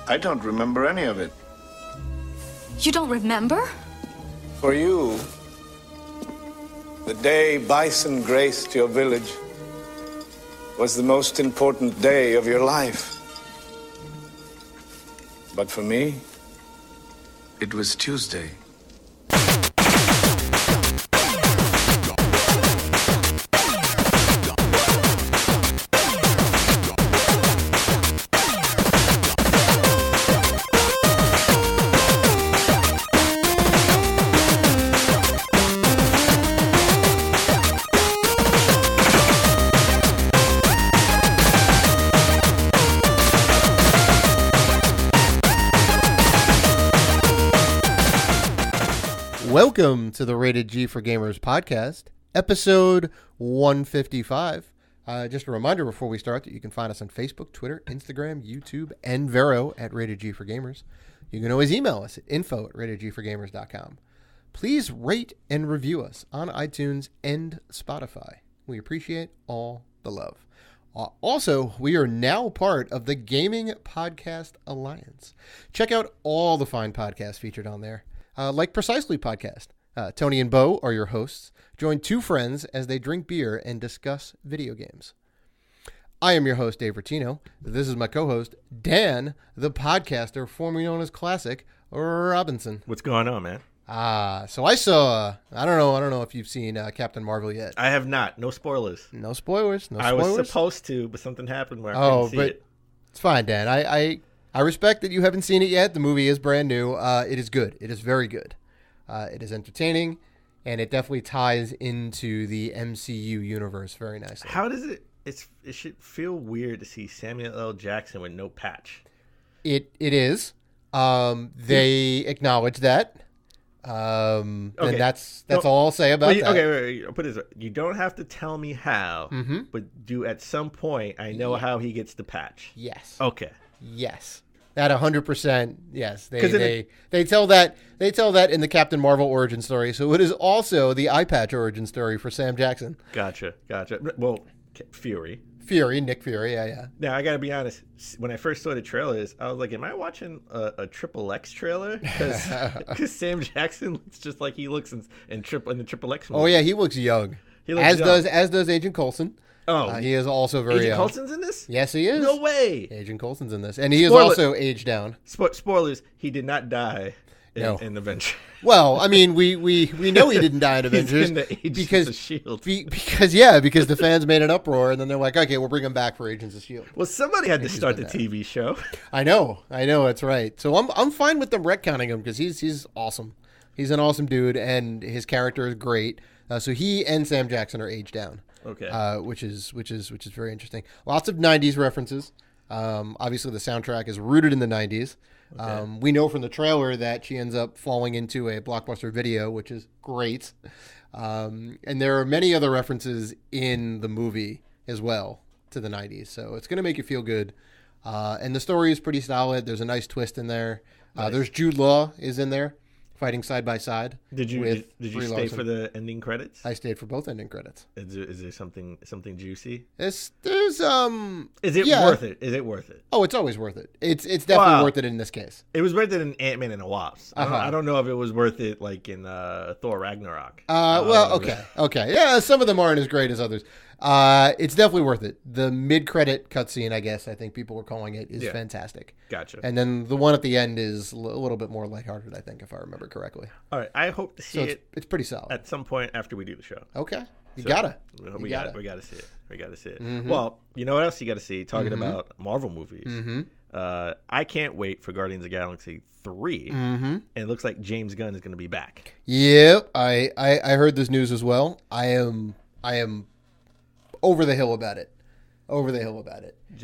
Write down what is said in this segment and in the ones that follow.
I don't remember any of it. You don't remember? For you, the day bison graced your village was the most important day of your life. But for me, it was Tuesday. Welcome to the Rated G for Gamers podcast, episode 155. Just a reminder before we start that you can find us on Facebook, Twitter, Instagram, YouTube, and Vero at Rated G for Gamers. You can always email us at info@ratedgforgamers.com. Please rate and review us on iTunes and Spotify. We appreciate all the love. Also, we are now part of the Gaming Podcast Alliance. Check out all the fine podcasts featured on there. Like Precisely Podcast. Tony and Bo are your hosts. Join two friends as they drink beer and discuss video games. I am your host, Dave Bertino. This is my co-host, Dan, the podcaster, formerly known as Classic Robinson. What's going on, man? So I saw, I don't know if you've seen Captain Marvel yet. I have not. No spoilers. No spoilers. I was supposed to, but something happened where I couldn't see it. It's fine, Dan. I respect that you haven't seen it yet. The movie is brand new. It is good. It is very good. It is entertaining, and it definitely ties into the MCU universe very nicely. How does it? It should feel weird to see Samuel L. Jackson with no patch. It is. They acknowledge that. And that's all I'll say about that. Okay, wait. I'll put it this way. You don't have to tell me how, but do at some point I know how he gets the patch. Yes. Okay. Yes. That 100%. Yes. They tell that in the Captain Marvel origin story. So it is also the eye patch origin story for Sam Jackson. Gotcha. Well, Fury, Nick Fury. Yeah. Now I gotta be honest. When I first saw the trailers, I was like, "Am I watching a Triple X trailer?" Because Sam Jackson looks just like he looks in the Triple X movie. Oh yeah, he looks young. As does Agent Coulson. Oh, he is also very Agent young. Coulson's in this? Yes, he is. No way. Agent Coulson's in this, and he is also aged down. Spoilers: he did not die in Avengers. Well, I mean, we know he didn't die in Avengers because of Shield. Because the fans made an uproar, and then they're like, okay, we'll bring him back for Agents of Shield. Well, somebody had to start the TV show. I know, that's right. So I'm fine with them retconning him because he's awesome. He's an awesome dude, and his character is great. So he and Sam Jackson are aged down. Okay. Which is very interesting. Lots of 90s references. Obviously, the soundtrack is rooted in the 90s. Okay. We know from the trailer that she ends up falling into a Blockbuster video, which is great. And there are many other references in the movie as well to the 90s. So it's going to make you feel good. And the story is pretty solid. There's a nice twist in there. Nice. There's Jude Law is in there, fighting side by side. Did you stay for the ending credits? I stayed for both ending credits. Is there something juicy? There's Is it worth it? Is it worth it? Oh, it's always worth it. It's definitely worth it in this case. It was worth it in Ant-Man and the Wasp. I don't know if it was worth it like in Thor Ragnarok. Okay. Yeah, some of them aren't as great as others. It's definitely worth it. The mid-credit cutscene, I think people were calling it, is fantastic. Gotcha. And then the one at the end is a little bit more lighthearted, I think, if I remember correctly. All right. I hope to see it. It's pretty solid. At some point after we do the show. Okay. We gotta see it. Mm-hmm. Well, you know what else you got to see? Talking about Marvel movies. Mm-hmm. I can't wait for Guardians of the Galaxy 3. Mm-hmm. And it looks like James Gunn is going to be back. Yep. I heard this news as well. I am over the hill about it.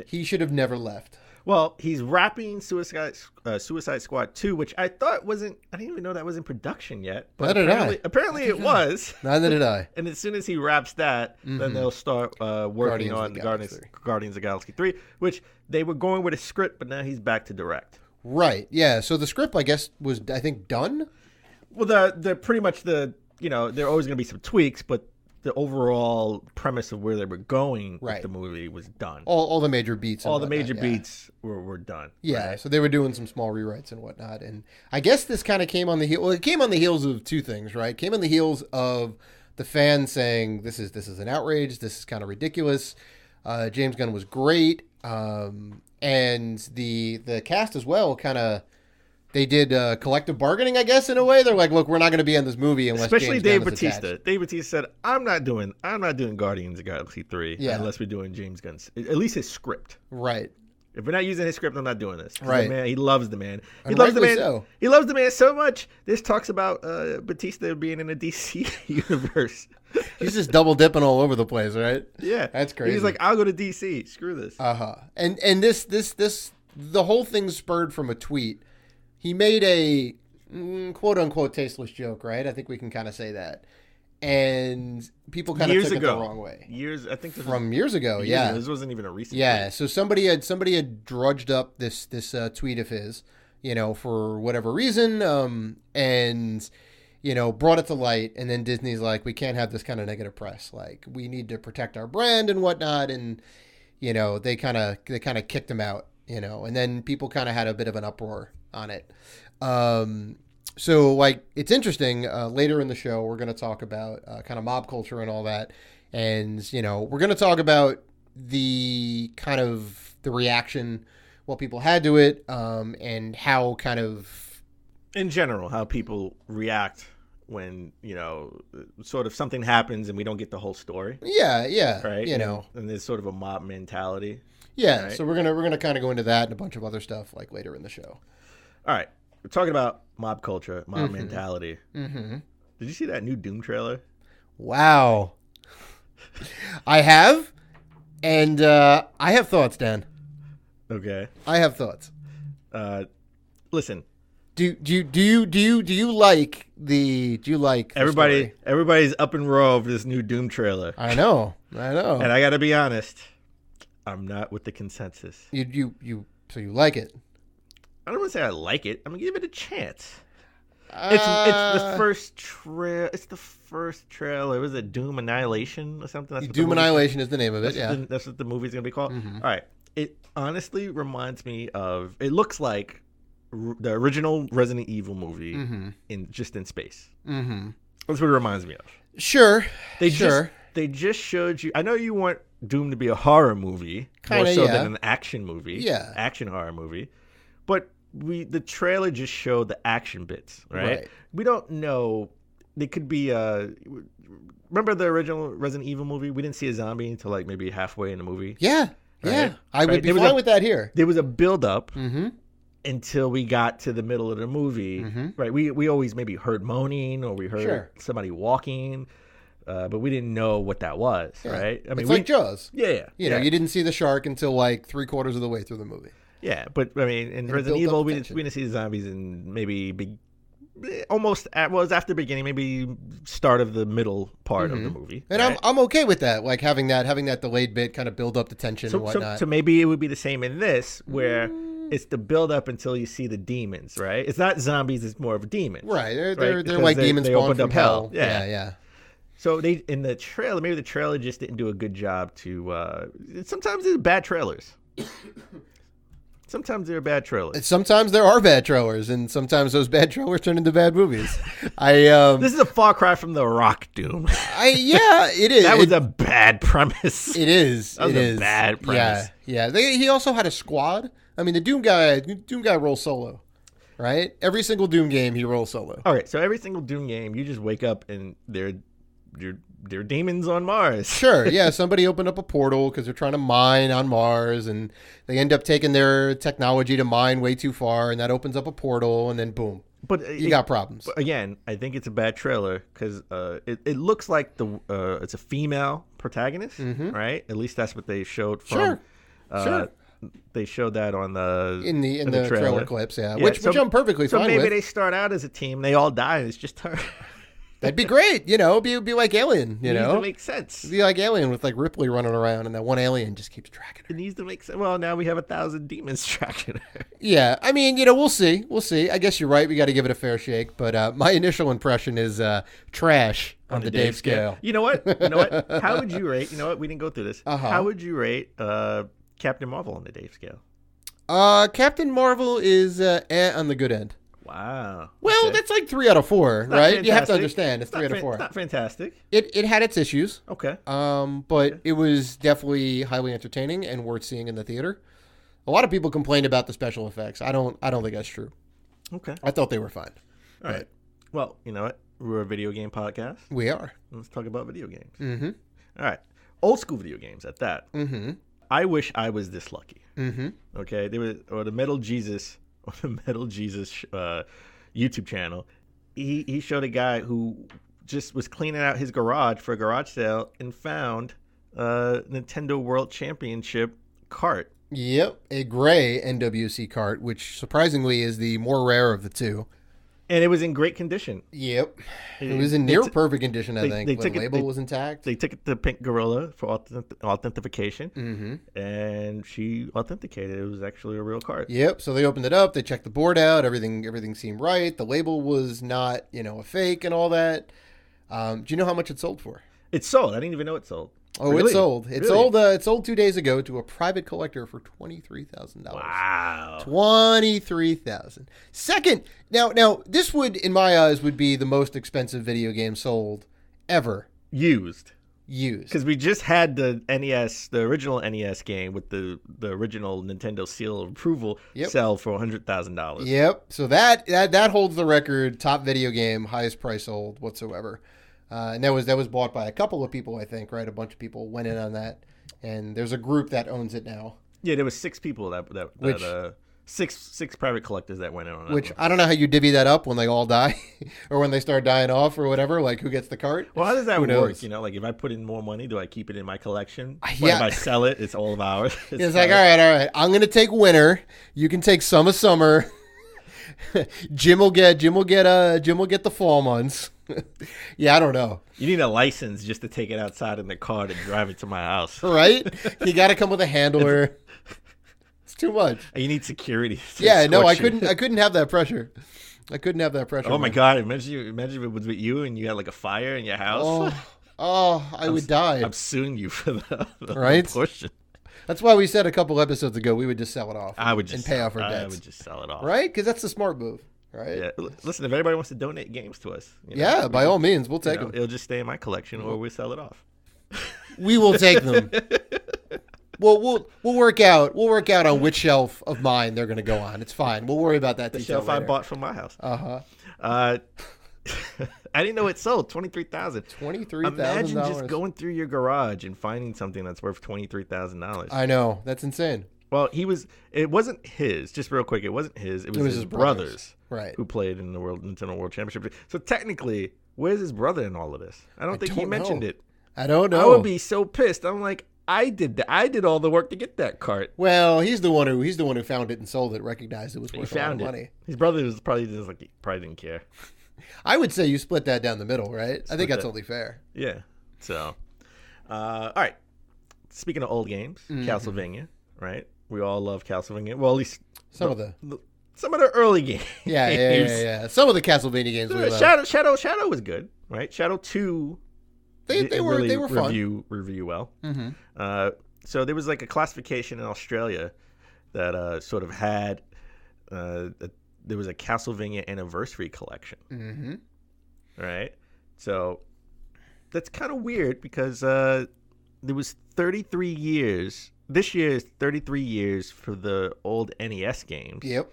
He should have never left. Well, he's wrapping Suicide Squad 2, which I thought wasn't. I didn't even know that was in production yet. But apparently it was. Neither did I. And as soon as he wraps that, then they'll start working on Guardians of the Galaxy 3, which they were going with a script, but now he's back to direct. Right. Yeah. So the script, I guess, was done. Well, the pretty much there are always going to be some tweaks, but the overall premise of where they were going Right. with the movie was done. All the major beats. All and the major whatnot, yeah. beats were done. Yeah, right? so they were doing some small rewrites and whatnot, and I guess this kind of came on the heel. Well, it came on the heels of two things, right? It came on the heels of the fans saying this is an outrage, this is kind of ridiculous. James Gunn was great, and the cast as well kind of. They did collective bargaining, I guess, in a way. They're like, "Look, we're not going to be in this movie unless." Especially James Dave Gunn is Bautista. attached." Dave Bautista said, "I'm not doing Guardians of the Galaxy 3 unless we're doing James Gunn's at least his script. Right. If we're not using his script, I'm not doing this." Right. Man, he loves the man. He And loves the man. rightfully so. He loves the man so much. This talks about Bautista being in a DC universe. He's just double dipping all over the place, right? Yeah, That's crazy. He's like, "I'll go to DC. Screw this." And this the whole thing spurred from a tweet. He made a quote unquote tasteless joke, right? I think we can kind of say that. And people kind of took it the wrong way. I think From years ago, yeah. This wasn't even a recent. Yeah, tweet. so somebody had drudged up this tweet of his, for whatever reason, and brought it to light, and then Disney's like, we can't have this kind of negative press. Like, we need to protect our brand and whatnot, and they kind of kicked him out, and then people kind of had a bit of an uproar on it. So like, it's interesting. Later in the show, we're going to talk about kind of mob culture and all that, and we're going to talk about the kind of the reaction, what people had to it, and how kind of in general, how people react when sort of something happens and we don't get the whole story. Yeah, Right. And there's sort of a mob mentality. Yeah, right? so we're gonna kind of go into that and a bunch of other stuff like later in the show. All right, we're talking about mob culture, mob mentality. Mm-hmm. Did you see that new Doom trailer? Wow, I have, and I have thoughts, Dan. Okay. I have thoughts. Listen. Do you like the story? Everybody's up in row of this new Doom trailer. I know. And I got to be honest, I'm not with the consensus. So you like it? I don't want to say I like it. I'm gonna give it a chance. It's the first It's the first trailer. Was it Doom Annihilation or something? That's what Doom Annihilation is the name of it. Yeah, that's what the movie's gonna be called. Mm-hmm. All right. It honestly reminds me of. It looks like the original Resident Evil movie in space. Mm-hmm. That's what it reminds me of. Sure. They just showed you. I know you want Doom to be a horror movie, Kinda, more so yeah. than an action movie. Yeah, action horror movie. But the trailer just showed the action bits, right? We don't know. They could be. Remember the original Resident Evil movie? We didn't see a zombie until like maybe halfway in the movie. Yeah. Right? Yeah. I would be fine with that here. There was a build up. Mm-hmm. Until we got to the middle of the movie, right? We always maybe heard moaning or we heard somebody walking, but we didn't know what that was, right? I mean, it's like Jaws. Yeah. You didn't see the shark until like 3/4 of the way through the movie. Yeah, but I mean, in Resident Evil, we didn't see the zombies in maybe almost it was after the beginning, maybe start of the middle part of the movie. And right? I'm okay with that, like having that delayed bit kind of build up the tension and whatnot. So maybe it would be the same in this, where it's the build up until you see the demons, right? It's not zombies; it's more of demons, right? They're like demons spawned from hell. Yeah. So in the trailer, maybe the trailer just didn't do a good job to. Sometimes there's bad trailers. Sometimes there are bad trailers. Sometimes there are bad trailers, and sometimes those bad trailers turn into bad movies. This is a far cry from the Rock Doom. It is. That was a bad premise. It is. That was a bad premise. Yeah. He also had a squad. I mean, the Doom guy rolls solo, right? Every single Doom game, he rolls solo. All right, so every single Doom game, you just wake up and they're demons on Mars. Sure, yeah. Somebody opened up a portal because they're trying to mine on Mars, and they end up taking their technology to mine way too far, and that opens up a portal, and then boom. But you got problems. But again, I think it's a bad trailer because it looks like it's a female protagonist, right? At least that's what they showed from. Sure. They showed that on the in the trailer clips, which I'm perfectly fine with. So maybe they start out as a team, they all die, and it's just her. That'd be great, Be like Alien, It needs to make sense. Be like Alien with like Ripley running around, and that one alien just keeps tracking her. It needs to make sense. Well, now we have 1,000 demons tracking her. Yeah, I mean, we'll see. I guess you're right. We got to give it a fair shake. But my initial impression is trash. on the Dave scale. You know what? How would you rate? You know what? We didn't go through this. How would you rate Captain Marvel on the Dave scale? Captain Marvel is on the good end. Wow. Well, okay. That's like 3 out of 4, right? Fantastic. You have to understand it's 3 out of 4. It's not fantastic. It had its issues. Okay. But it was definitely highly entertaining and worth seeing in the theater. A lot of people complained about the special effects. I don't think that's true. Okay. I thought they were fine. All right. Well, you know what? We're a video game podcast. We are. Let's talk about video games. Mm-hmm. All right. Old school video games at that. Mm-hmm. I wish I was this lucky. Mm-hmm. Okay. The Metal Jesus YouTube channel. He showed a guy who just was cleaning out his garage for a garage sale and found a Nintendo World Championship cart. Yep, a gray NWC cart, which surprisingly is the more rare of the two. And it was in great condition. Yep. It was in near perfect condition, I think. The label was intact. They took it to Pink Gorilla for authentication, mm-hmm. and she authenticated it was actually a real cart. Yep. So they opened it up. They checked the board out. Everything seemed right. The label was not, a fake and all that. Do you know how much it sold for? It sold. I didn't even know it sold. Oh, really? It sold. It sold. It sold 2 days ago to a private collector for $23,000. Wow, $23,000. Second, now this would, in my eyes, would be the most expensive video game sold ever. Used. Because we just had the NES, the original NES game with the original Nintendo seal of approval sell for $100,000. Yep. So that holds the record. Top video game, highest price sold whatsoever. And that was bought by a couple of people, I think, right? A bunch of people went in on that, and there's a group that owns it now. Yeah, there was 6 people six private collectors that went in on that. Which I don't know how you divvy that up when they all die, or when they start dying off, or whatever. Like, who gets the cart? Well, how does that work? Like if I put in more money, do I keep it in my collection? Yeah. If I sell it, it's all of ours. It's like, all right. I'm gonna take winter. You can take some of summer. Jim will get the fall months. Yeah, I don't know. You need a license just to take it outside in the car and drive it to my house. Right? You got to come with a handler. It's too much. And you need security. Yeah, no, I couldn't have that pressure. Oh my God! Imagine if it was with you and you had like a fire in your house. I would die. I'm suing you for the right portion. That's why we said a couple episodes ago we would just sell it off. And pay off our debts. I would just sell it off. Right? Because that's the smart move. Right. Yeah. Listen, if anybody wants to donate games to us, by all means, we'll take them. It'll just stay in my collection, or we'll sell it off. We will take them. We'll work out on which shelf of mine they're going to go on. It's fine. We'll worry about that. The shelf later. I bought from my house. I didn't know it sold $23,000. $23,000. Imagine just going through your garage and finding something that's worth $23,000. I know, that's insane. Well, it wasn't his. Just real quick, it wasn't his. It was his brothers, right? Who played in the Nintendo World Championship. So technically, where's his brother in all of this? I don't think he mentioned it. I don't know. I would be so pissed. I'm like, I did all the work to get that cart. Well, he's the one who found it and sold it. Recognized it was worth a lot of money. His brother was probably just like he probably didn't care. I would say you split that down the middle, right? I think that's only fair. Yeah. So, all right. Speaking of old games, Castlevania, right? We all love Castlevania. Well, at least some of the early games. Yeah. Some of the Castlevania games. We love. Shadow was good, right? Shadow 2. They were fun. Review well. Mm-hmm. So there was like a classification in Australia that sort of had there was a Castlevania anniversary collection. Mm-hmm. Right. So that's kind of weird because there was 33 years. This year is 33 years for the old NES games. Yep.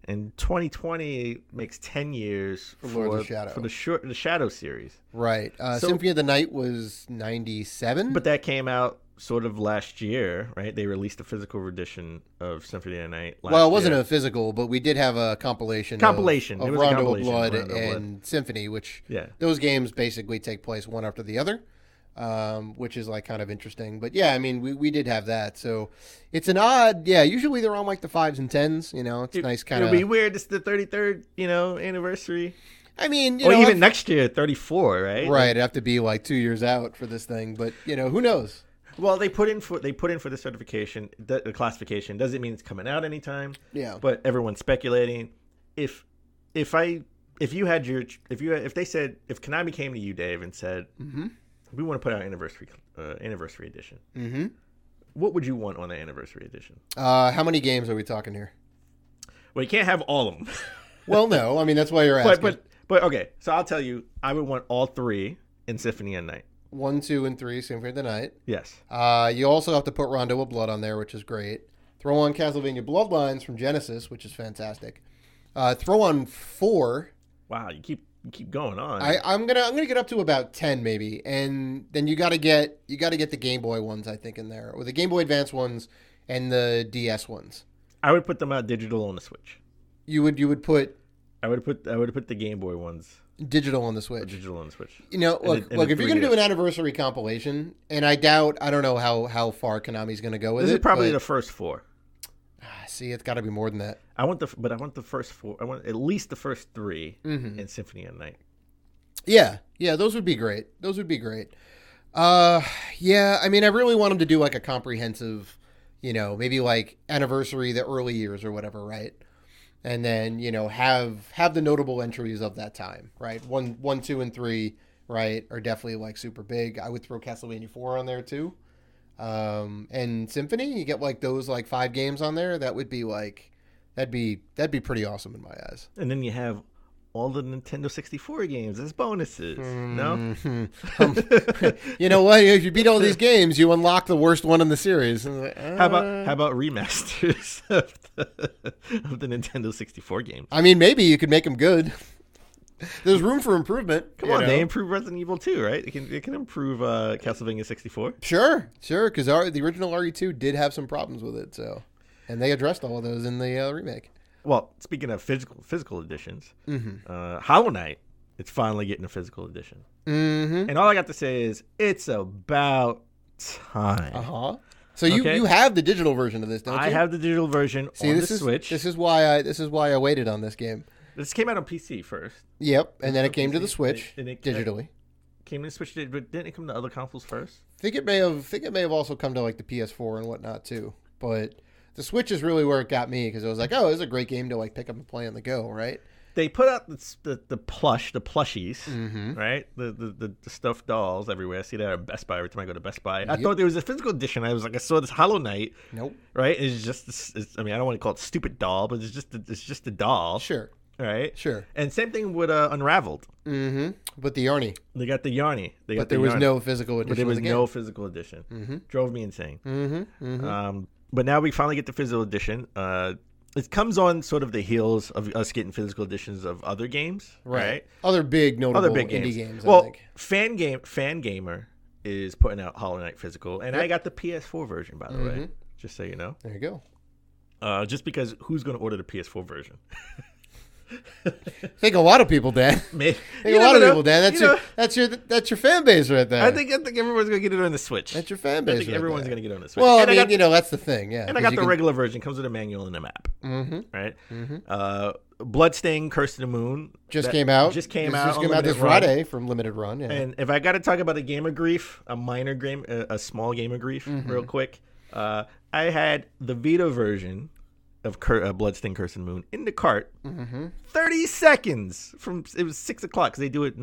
And 2020 makes 10 years for the Shadow series. Right. Symphony of the Night was 97. But that came out sort of last year, right? They released a physical edition of Symphony of the Night last year. Well, it wasn't a physical, but we did have a compilation. Of Rondo of Blood and Symphony, which those games basically take place one after the other. Which is like kind of interesting, but yeah, I mean, we did have that, so it's an odd, usually they're on like the 5s and 10s, it's nice kind of. It'll be weird. It's the 33rd, anniversary. I mean, even next year, 34, right? Right, it'd have to be like 2 years out for this thing, but who knows? Well, they put in for the certification, the classification. Doesn't mean it's coming out anytime. Yeah. But everyone's speculating. If I if Konami came to you, Dave, and said, we want to put out anniversary edition, what would you want on the anniversary edition? How many games are we talking here? Well, you can't have all of them. Well, no. I mean, that's why you're asking. But okay. So I'll tell you, I would want all 3 in Symphony of the Night. 1, 2, and 3, Symphony of the Night. Yes. You also have to put Rondo of Blood on there, which is great. Throw on Castlevania Bloodlines from Genesis, which is fantastic. Throw on 4. Wow, you keep going on. I'm gonna get up to about 10 maybe, and then you gotta get the Game Boy ones, I think, in there, or the Game Boy Advance ones and the DS ones. I would put them out digital on the Switch. You would put. I would put the Game Boy ones digital on the Switch. Digital on the Switch. You know, look, if you're gonna do an anniversary compilation, and I don't know how far Konami's gonna go with it. This is probably the first 4. See, it's got to be more than that. I want the first 4. I want at least the first 3 in Symphony of the Night. Yeah, those would be great. Yeah, I mean, I really want them to do like a comprehensive, maybe like anniversary, the early years or whatever, right? And then have the notable entries of that time, right? 1, 2, and 3, right, are definitely like super big. I would throw Castlevania 4 on there too. And Symphony, you get like those like 5 games on there. That would be like, that'd be pretty awesome in my eyes. And then you have all the Nintendo 64 games as bonuses. No? You know what? If you beat all these games, you unlock the worst one in the series. Like, How about remasters of the Nintendo 64 games? I mean, maybe you could make them good. There's room for improvement. Come on, they improved Resident Evil 2, right? It can improve Castlevania 64. Sure, because the original RE2 did have some problems with it, and they addressed all of those in the remake. Well, speaking of physical editions, Hollow Knight, it's finally getting a physical edition. Mm-hmm. And all I got to say is, it's about time. So you have the digital version of this, don't you? I have the digital version on the Switch. This is why I waited on this game. This came out on PC first. Yep, and then it came to the Switch digitally. Came to the Switch, but didn't it come to other consoles first? I think it may have also come to like the PS4 and whatnot too. But the Switch is really where it got me, because it was like, oh, this is a great game to like pick up and play on the go, right? They put out the plushies, right? The stuffed dolls everywhere. I see that at Best Buy every time I go to Best Buy. I thought there was a physical edition. I saw this Hollow Knight. Nope. Right? It's just, I don't want to call it stupid doll, but it's just a doll. Sure. Right? Sure. And same thing with Unraveled. Mm-hmm. But the Yarny. They got the Yarny. But there was no physical edition. But there was no physical edition. Mm-hmm. Drove me insane. Mm-hmm. Mm-hmm. But now we finally get the physical edition. It comes on sort of the heels of us getting physical editions of other games. Right? Other big notable indie games. Well, I think. Fan Gamer is putting out Hollow Knight physical. And I got the PS4 version, by the way. Just so you know. There you go. Just because who's going to order the PS4 version? I think a lot of people, Dan. That's your fan base right there. I think everyone's gonna get it on the Switch. That's your fan base. I think everyone's gonna get it on the Switch. Well, that's the thing. Yeah. And I got the regular version. Comes with a manual and a map. Mm-hmm. Right. Mm-hmm. Bloodstained: Curse of the Moon just came out. Just came out this Friday from Limited Run. Yeah. And if I got to talk about a game of grief, a small game of grief, real quick, I had the Vita version of Bloodstained: Curse of the Moon in the cart. 30 seconds from it was 6 o'clock, because they do it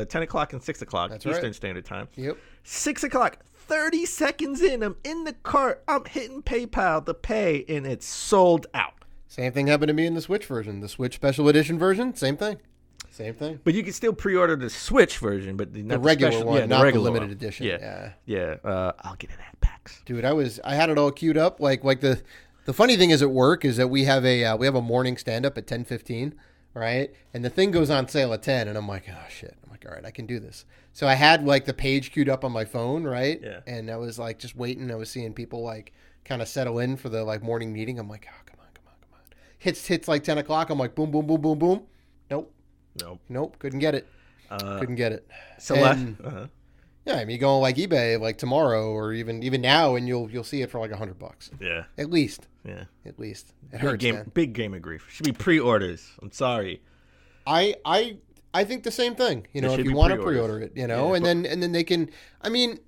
10 o'clock and 6 o'clock Eastern Standard Time. Yep. 6 o'clock. 30 seconds in, I'm in the cart. I'm hitting PayPal to pay, and it's sold out. Same thing happened to me in the Switch version. The Switch Special Edition version, same thing. But you can still pre-order the Switch version, but not the regular special, one, not the limited edition. Yeah. I'll get it at PAX. Dude, I had it all queued up. Like the funny thing is at work is that we have a morning stand up at 10:15, right? And the thing goes on sale at 10, and I'm like, oh shit. I'm like, all right, I can do this. So I had like the page queued up on my phone, right? Yeah. And I was like just waiting. I was seeing people like kind of settle in for the like morning meeting. I'm like, oh, come on. Hits like 10 o'clock. I'm like, boom, boom, boom, boom, boom. Nope. Couldn't get it. Yeah, I mean, you go on like eBay like tomorrow or even now, and you'll see it for like $100. Yeah, at least. Yeah, at least. It hurts. Big game of grief. Should be pre-orders. I'm sorry. I think the same thing. If you want to pre-order it, and then they can. I mean,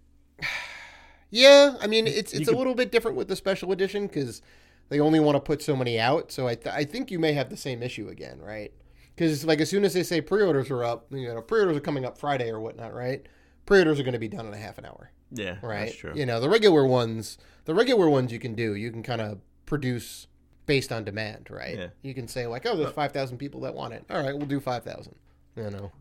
yeah. I mean, it's a little bit different with the special edition because they only want to put so many out. So I think you may have the same issue again, right? Because like as soon as they say pre-orders are up, pre-orders are coming up Friday or whatnot, right? Pre-orders are going to be done in a half an hour. Yeah, right. That's true. The regular ones you can do. You can kind of produce based on demand, right? Yeah. You can say like, oh, there's 5,000 people that want it. All right, we'll do 5,000.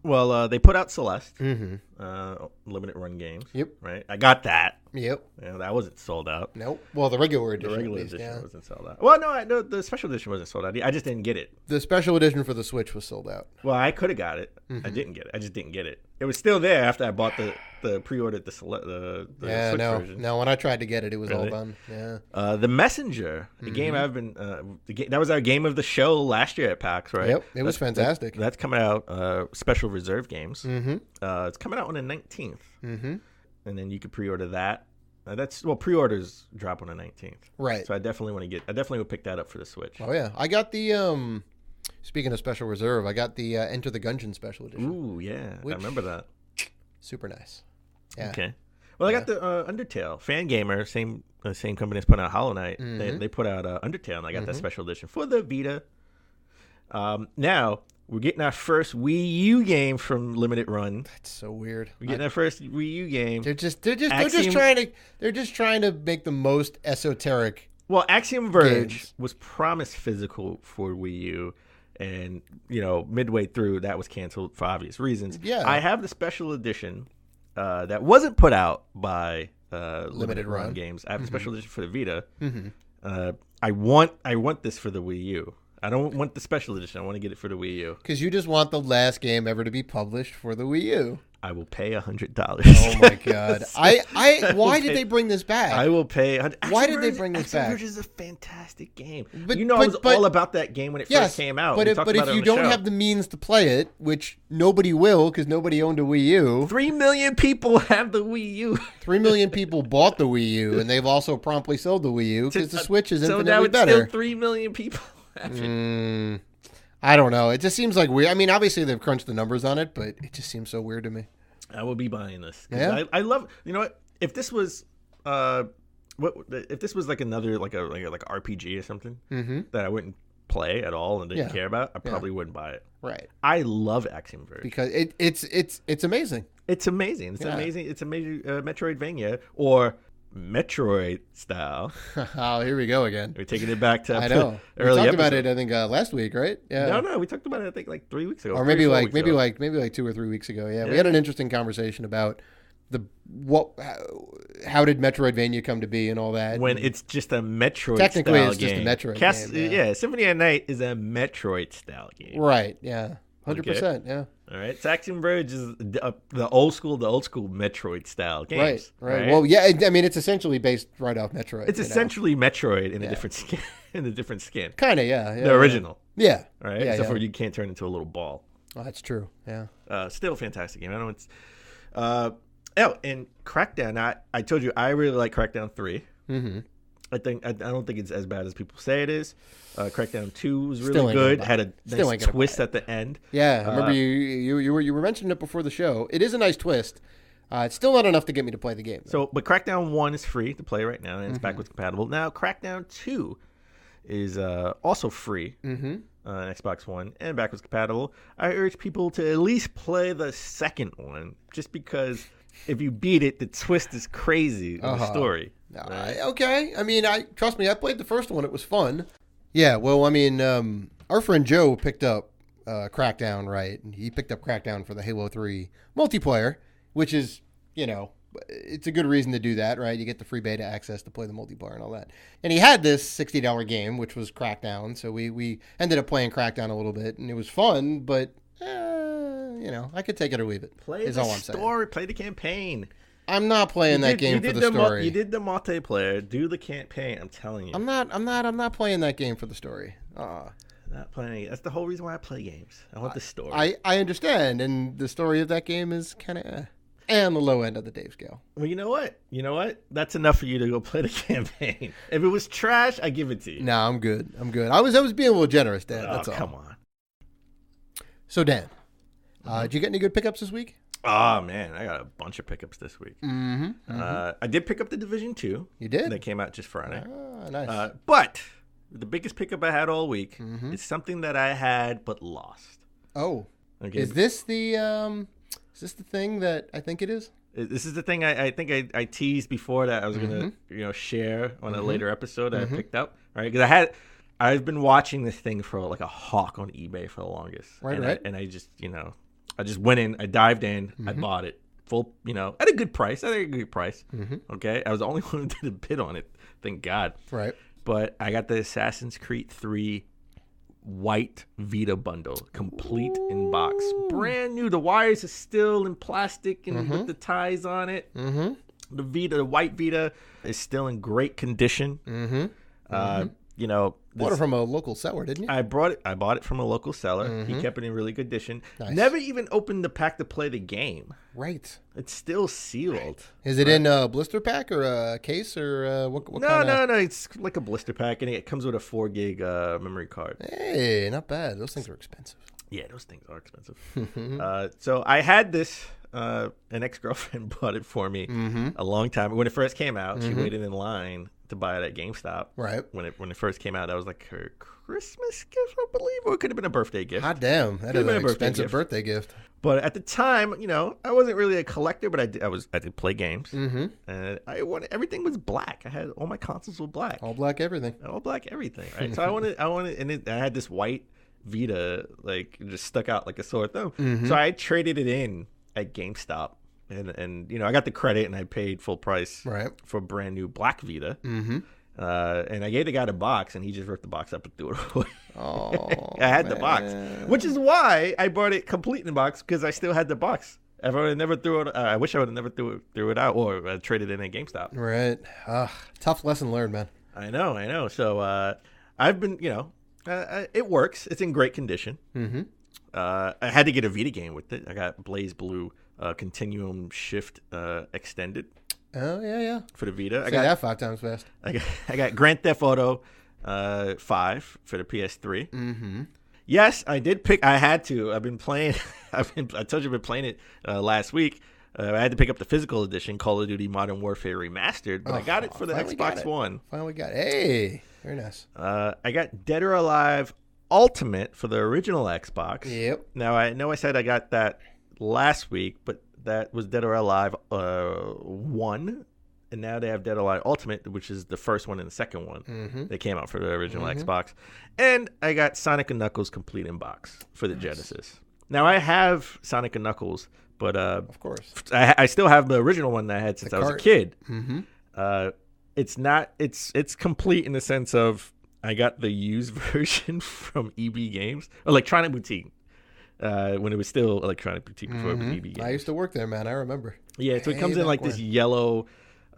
Well, they put out Celeste, limited run games. Yep. Right. I got that. Yep. Yeah, that wasn't sold out. Nope. Well, the regular edition. The regular at least, edition wasn't sold out. Well, no, the special edition wasn't sold out. I just didn't get it. The special edition for the Switch was sold out. Well, I could have got it. I didn't get it. I just didn't get it. It was still there after I bought the pre-ordered the Switch version. No, when I tried to get it, it was all done. Yeah. The Messenger, the game I've been, that was our game of the show last year at PAX, right? Yep, it was fantastic. That's coming out, special reserve games. Mm-hmm. It's coming out on the 19th. Mm-hmm. And then you could pre-order that. Pre-orders drop on the 19th. Right. So I definitely would pick that up for the Switch. Oh yeah, I got the speaking of special reserve, I got the Enter the Gungeon special edition. Ooh, yeah, I remember that. Super nice. Yeah. Okay. Well, I got the Undertale. Fangamer, same company that's putting out Hollow Knight. They put out Undertale, and I got that special edition for the Vita. Now we're getting our first Wii U game from Limited Run. That's so weird. We're getting our first Wii U game. They're just trying to make the most esoteric. Well, Axiom Verge games. was promised physical for Wii U, and midway through that was canceled for obvious reasons. Yeah. I have the special edition that wasn't put out by Limited Run Games. I have the special edition for the Vita. I want this for the Wii U. I don't want the special edition. I want to get it for the Wii U. Because you just want the last game ever to be published for the Wii U. I will pay $100. Oh my god! Why did they bring this back? I will pay. Why did they bring this back? Verge is a fantastic game. But, I was all about that game when it first came out. But if you don't have the means to play it, which nobody will because nobody owned a Wii U. 3 million people have the Wii U. 3 million people bought the Wii U, and they've also promptly sold the Wii U because the Switch is infinitely better. So now it's still 3 million people. I don't know. It just seems like weird. I mean, obviously they've crunched the numbers on it, but it just seems so weird to me. I will be buying this. Yeah, I love. You know what? If this was, if this was like another like a RPG or something that I wouldn't play at all and didn't care about, I probably wouldn't buy it. Right. I love Axiom Verge because it's amazing. It's amazing. It's amazing. It's a major Metroidvania or Metroid style. Oh, here we go again. We're taking it back to I know. We talked about it. I think last week, right? Yeah. No, we talked about it. I think like 3 weeks ago, or maybe like 2 or 3 weeks ago. Yeah, we had an interesting conversation about how did Metroidvania come to be and all that. When it's just a Metroid. Technically, style it's just game. a Metroid game. Yeah, Symphony at Night is a Metroid style game. Right. Yeah. 100%. Yeah. All right. So Axiom Verge is the old school Metroid style games. Right. Well, yeah. I mean, it's essentially based right off Metroid. It's essentially Metroid in a different skin. In a different skin. Kind of. Yeah. The original. Yeah. Right. Except for you can't turn into a little ball. Oh, that's true. Yeah. Still a fantastic game. I know it's. And Crackdown. I told you I really like Crackdown 3. Mm-hmm. I don't think it's as bad as people say it is. Crackdown 2 was really good. Had a nice twist at the end. Yeah, I remember you were mentioning it before the show. It is a nice twist. It's still not enough to get me to play the game, though. But Crackdown 1 is free to play right now, and it's backwards compatible. Now Crackdown 2 is also free on Xbox One and backwards compatible. I urge people to at least play the second one, just because if you beat it, the twist is crazy in the story. Right? Okay. I mean, trust me, I played the first one. It was fun. Yeah, well, I mean, our friend Joe picked up Crackdown, right? And he picked up Crackdown for the Halo 3 multiplayer, which is, it's a good reason to do that, right? You get the free beta access to play the multiplayer and all that. And he had this $60 game, which was Crackdown, so we ended up playing Crackdown a little bit, and it was fun, but, I could take it or leave it. Play the story, play the campaign. I'm not playing that game for the story. You did the multiplayer. Do the campaign. I'm telling you. I'm not playing that game for the story. Not playing it. That's the whole reason why I play games. I want the story. I understand, and the story of that game is kind of on the low end of the Dave scale. Well, you know what? That's enough for you to go play the campaign. If it was trash, I give it to you. No, I'm good. I was being a little generous, Dan. That's all. Come on. So, Dan, did you get any good pickups this week? Oh, man, I got a bunch of pickups this week. I did pick up The Division 2. You did? That came out just Friday. Oh, nice. But the biggest pickup I had all week is something that I had but lost. Oh. Okay. Is this the thing that I think it is? This is the thing I think I teased before that I was gonna share on a later episode that I picked up, right? Because I've been watching this thing for like a hawk on eBay for the longest, right? And I just I just went in, I dived in, I bought it full, at a good price. I think a good price. Okay, I was the only one who did a bid on it, thank God. Right. But I got the Assassin's Creed 3 white Vita bundle, complete in box, brand new. The wires are still in plastic and with the ties on it. The white Vita is still in great condition. Bought it from a local seller, didn't you? I bought it from a local seller. He kept it in really good condition. Nice. Never even opened the pack to play the game. Right. It's still sealed. Right. Is it in a blister pack or a case or what No. It's like a blister pack, and it comes with a 4 gig memory card. Hey, not bad. Those things are expensive. Yeah, those things are expensive. So I had this. An ex-girlfriend bought it for me a long time. When it first came out, she waited in line to buy it at GameStop. Right. When it first came out, that was like her Christmas gift, I believe, or it could have been a birthday gift. Hot damn, that is an expensive birthday gift. But at the time, I wasn't really a collector, but I did play games, and I wanted everything was black. I had all my consoles were black, all black everything, Right. So I wanted, and I had this white Vita, like just stuck out like a sore thumb. So I traded it in at GameStop, and I got the credit, and I paid full price for a brand new black Vita. And I gave the guy the box, and he just ripped the box up and threw it away. Oh, I had the box, which is why I bought it complete in the box, because I still had the box. I would have never threw it. I wish I would have never threw it out or traded it in at GameStop. Right. Tough lesson learned, man. I know. So I've been, it works. It's in great condition. I had to get a Vita game with it. I got Blaze Blue Continuum Shift Extended. Oh yeah. For the Vita, I got that 5 times fast. I got Grand Theft Auto 5 for the PS3. Yes, I did pick. I had to. I've been playing. I told you I've been playing it last week. I had to pick up the physical edition, Call of Duty Modern Warfare Remastered, but I got it for the Xbox One. Finally got it. Hey, very nice. I got Dead or Alive Ultimate for the original Xbox. Yep. Now, I know I said I got that last week, but that was Dead or Alive 1, and now they have Dead or Alive Ultimate, which is the first one and the second one. They came out for the original Xbox. And I got Sonic & Knuckles complete in box for the Genesis. Now, I have Sonic & Knuckles, but of course, I still have the original one that I had since I was a kid. It's complete in the sense of I got the used version from EB Games, Electronic Boutique, when it was still Electronic Boutique before it was EB Games. I used to work there, man. I remember. Yeah, so it comes in like this yellow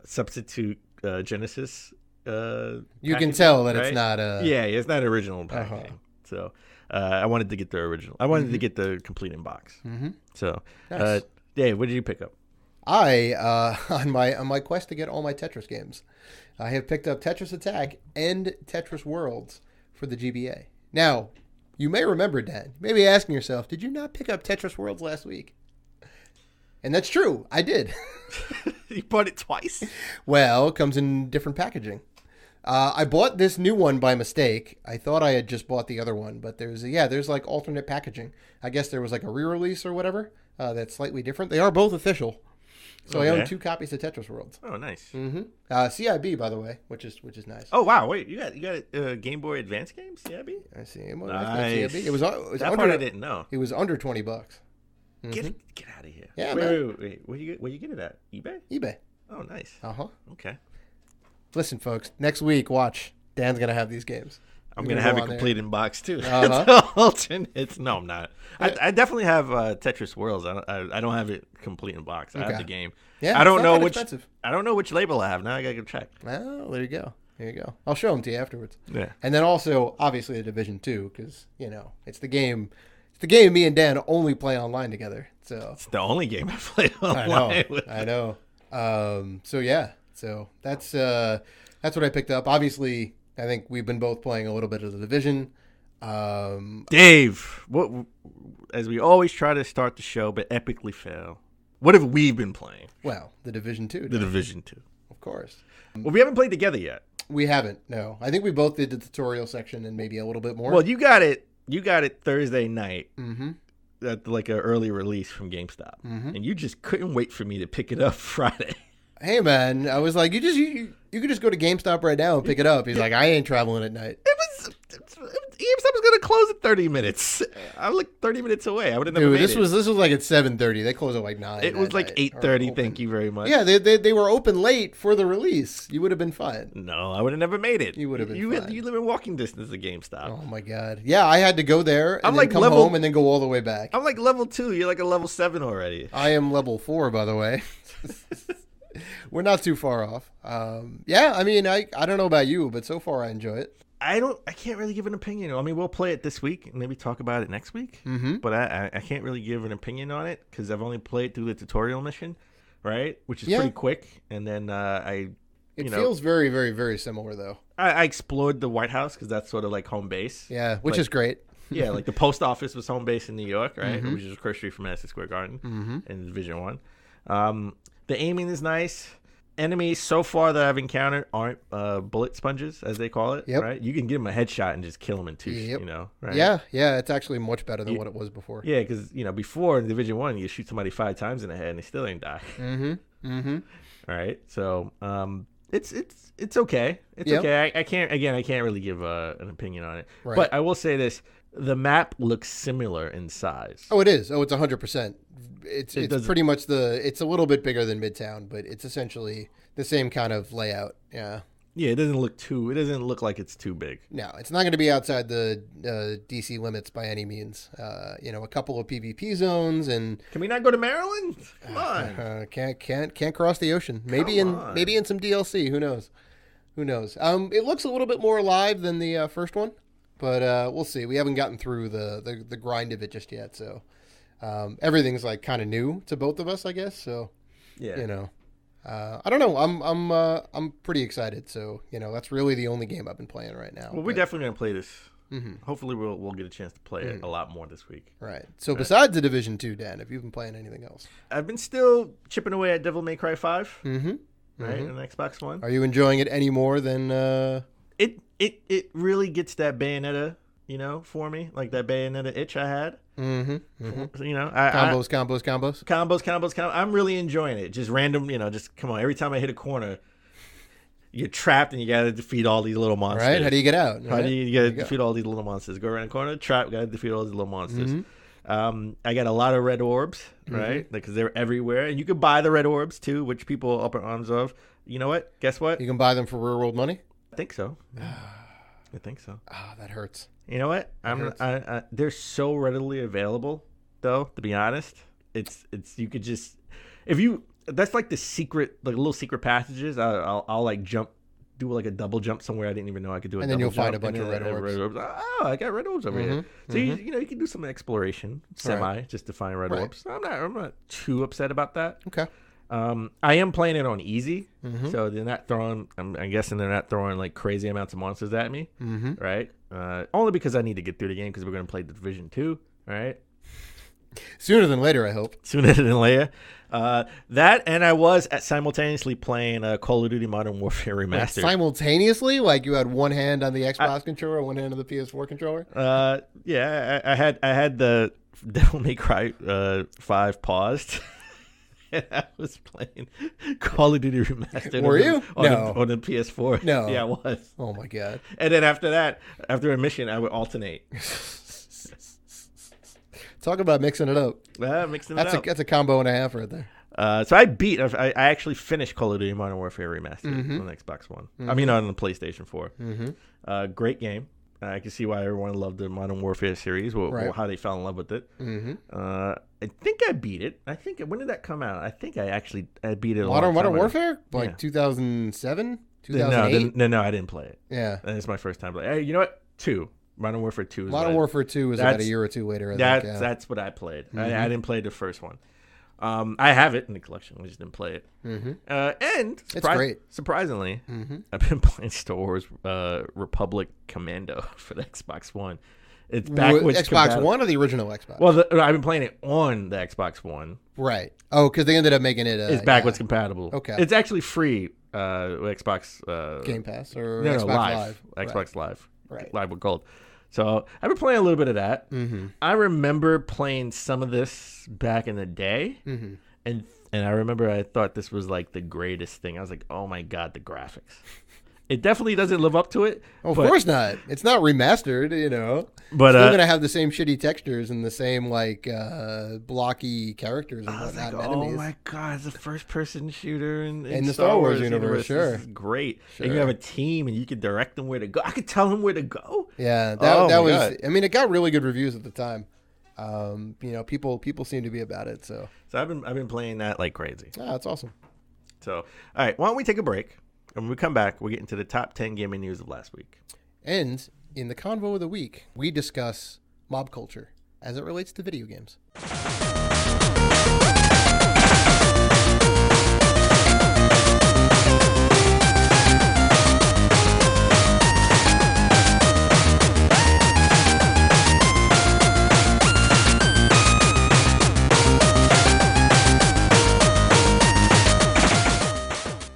substitute Genesis. You can tell that it's not it's not original packaging. So I wanted to get the original. I wanted to get the complete in box. So, nice. Dave, what did you pick up? I on my quest to get all my Tetris games, I have picked up Tetris Attack and Tetris Worlds for the GBA. Now, you may remember, Dan, you may be asking yourself, did you not pick up Tetris Worlds last week? And that's true. I did. You bought it twice? Well, it comes in different packaging. I bought this new one by mistake. I thought I had just bought the other one, but there's like alternate packaging. I guess there was like a re-release or whatever that's slightly different. They are both official. So I own 2 copies of Tetris Worlds. Oh, nice. CIB, by the way, which is nice. Oh wow! Wait, you got Game Boy Advance games? CIB? I see. Nice. CIB. It was that under, part I didn't know. It was under $20. Get out of here. Yeah, wait. Where you get it at? eBay? eBay. Oh, nice. Okay. Listen, folks. Next week, watch. Dan's gonna have these games. I'm gonna have it complete in box too. Alternates. No, I'm not. I definitely have Tetris Worlds. I don't have it complete in box. I have the game. Yeah, I don't know which. Expensive. I don't know which label I have now. I gotta go check. Oh, there you go. I'll show them to you afterwards. Yeah. And then also, obviously, the Division 2, because it's the game. It's the game me and Dan only play online together. So it's the only game I play online. I know. So yeah. So that's what I picked up. Obviously, I think we've been both playing a little bit of the Division. Dave, as we always try to start the show, but epically fail. What have we been playing? Well, the Division 2. The Division 2. Of course. Well, we haven't played together yet. We haven't, no. I think we both did the tutorial section and maybe a little bit more. Well, you got it Thursday night. at like an early release from GameStop, and you just couldn't wait for me to pick it up Friday. Hey man, I was like, you could just go to GameStop right now and pick it up. He's like, I ain't traveling at night. GameStop was gonna close in 30 minutes. I'm like 30 minutes away. I would have never made this it. was like at 7:30. They close at like 9. It was like 8:30. Thank you very much. Yeah, they were open late for the release. You would have been fine. No, I would have never made it. You would have been fine. You live in walking distance of GameStop. Oh my god. Yeah, I had to go there and I'm then like come home and then go all the way back. I'm like level 2. You're like a level 7 already. I am level 4, by the way. We're not too far off. Yeah, I mean, I don't know about you, but so far I enjoy it. I can't really give an opinion. I mean, we'll play it this week and maybe talk about it next week. Mm-hmm. But I can't really give an opinion on it because I've only played through the tutorial mission, right? Which is pretty quick. And then It feels very, very, very similar, though. I explored the White House because that's sort of like home base. Yeah, which is great. Yeah, like the post office was home base in New York, right? Which is across the street from Madison Square Garden in Division 1. The aiming is nice. Enemies so far that I've encountered aren't bullet sponges, as they call it, right? You can give them a headshot and just kill them in 2, right? Yeah, it's actually much better than what it was before. Yeah, because, before in Division 1, you shoot somebody 5 times in the head and they still ain't die. All right, so it's okay. It's okay. I can't really give an opinion on it. Right. But I will say this. The map looks similar in size. Oh, it is. Oh, it's 100%. It's pretty much it's a little bit bigger than Midtown, but it's essentially the same kind of layout. Yeah. Yeah, it doesn't look like it's too big. No, it's not going to be outside the DC limits by any means. A couple of PvP zones and can we not go to Maryland? Come on. Can't cross the ocean. Maybe in some DLC. Who knows? It looks a little bit more alive than the first one. But we'll see. We haven't gotten through the grind of it just yet, so everything's like kind of new to both of us, I guess. So yeah, I don't know. I'm pretty excited. So that's really the only game I've been playing right now. Well, we're definitely gonna play this. Hopefully, we'll get a chance to play it a lot more this week. Right. So besides the Division 2, Dan, have you been playing anything else? I've been still chipping away at Devil May Cry 5. Right, on Xbox One. Are you enjoying it any more than? It really gets that Bayonetta, for me, like that Bayonetta itch I had. Combos. I'm really enjoying it. Just random, just come on. Every time I hit a corner, you're trapped and you got to defeat all these little monsters. Right? How do you get out? How do you got to defeat all these little monsters? Go around the corner, trap, got to defeat all these little monsters. I got a lot of red orbs, right? Because they're everywhere, and you can buy the red orbs too, which people up in arms of. You know what? Guess what? You can buy them for real world money. I think so. I think so. That hurts. You know what? They're so readily available, though. To be honest, it's you could just that's like the secret, like little secret passages. I'll like do like a double jump somewhere I didn't even know I could do. And then you'll find a bunch of red orbs. Oh, I got red orbs over here. So you can do some exploration, just to find red orbs. I'm not too upset about that. Okay. I am playing it on easy, so they're not throwing. I'm guessing they're not throwing like crazy amounts of monsters at me, right? Only because I need to get through the game because we're going to play the Division 2, right? Sooner than later, I hope. Sooner than later. That and I was simultaneously playing Call of Duty Modern Warfare Remastered. Simultaneously, like you had one hand on the Xbox controller, one hand on the PS4 controller. Yeah, I had the Devil May Cry 5 paused. And I was playing Call of Duty Remastered. Were you? On the PS4. No. Yeah, I was. Oh, my God. And then after that, after a mission, I would alternate. Talk about mixing it up. Mixing it up. That's a combo and a half right there. So I actually finished Call of Duty Modern Warfare Remastered on the Xbox One. I mean, on the PlayStation 4. Great game. I can see why everyone loved the Modern Warfare series, or how they fell in love with it. I think I beat it. When did that come out? I think I beat it. Modern Warfare, like 2007, 2008. No, I didn't play it. Yeah, and it's my first time playing. Hey, you know what? Modern Warfare 2. Modern Warfare 2 was about a year or two later. That's what I played. I didn't play the first one. I have it in the collection. I just didn't play it. And it's great. Surprisingly, I've been playing Star Wars Republic Commando for the Xbox One. It's backwards Xbox One or the original Xbox? Well, I've been playing it on the Xbox One. Right. Oh, because they ended up making it. It's backwards compatible. Okay. It's actually free. Xbox Game Pass or Xbox Live. Xbox Live. Right. Live with Gold. So I've been playing a little bit of that. Mm-hmm. I remember playing some of this back in the day, and I remember I thought this was like the greatest thing. I was like, oh my god, the graphics. It definitely doesn't live up to it. Oh, of course not. It's not remastered, But still going to have the same shitty textures and the same like blocky characters and whatnot. Like, oh my god, it's a first-person shooter in the Star Wars universe. Sure, this is great. Sure. And you have a team, and you can direct them where to go. I could tell them where to go. Yeah, that was. God. I mean, it got really good reviews at the time. People seem to be about it. So I've been playing that like crazy. Ah, that's awesome. So, all right, why don't we take a break? And when we come back, we'll get into the top 10 gaming news of last week. And in the Convo of the Week, we discuss mob culture as it relates to video games.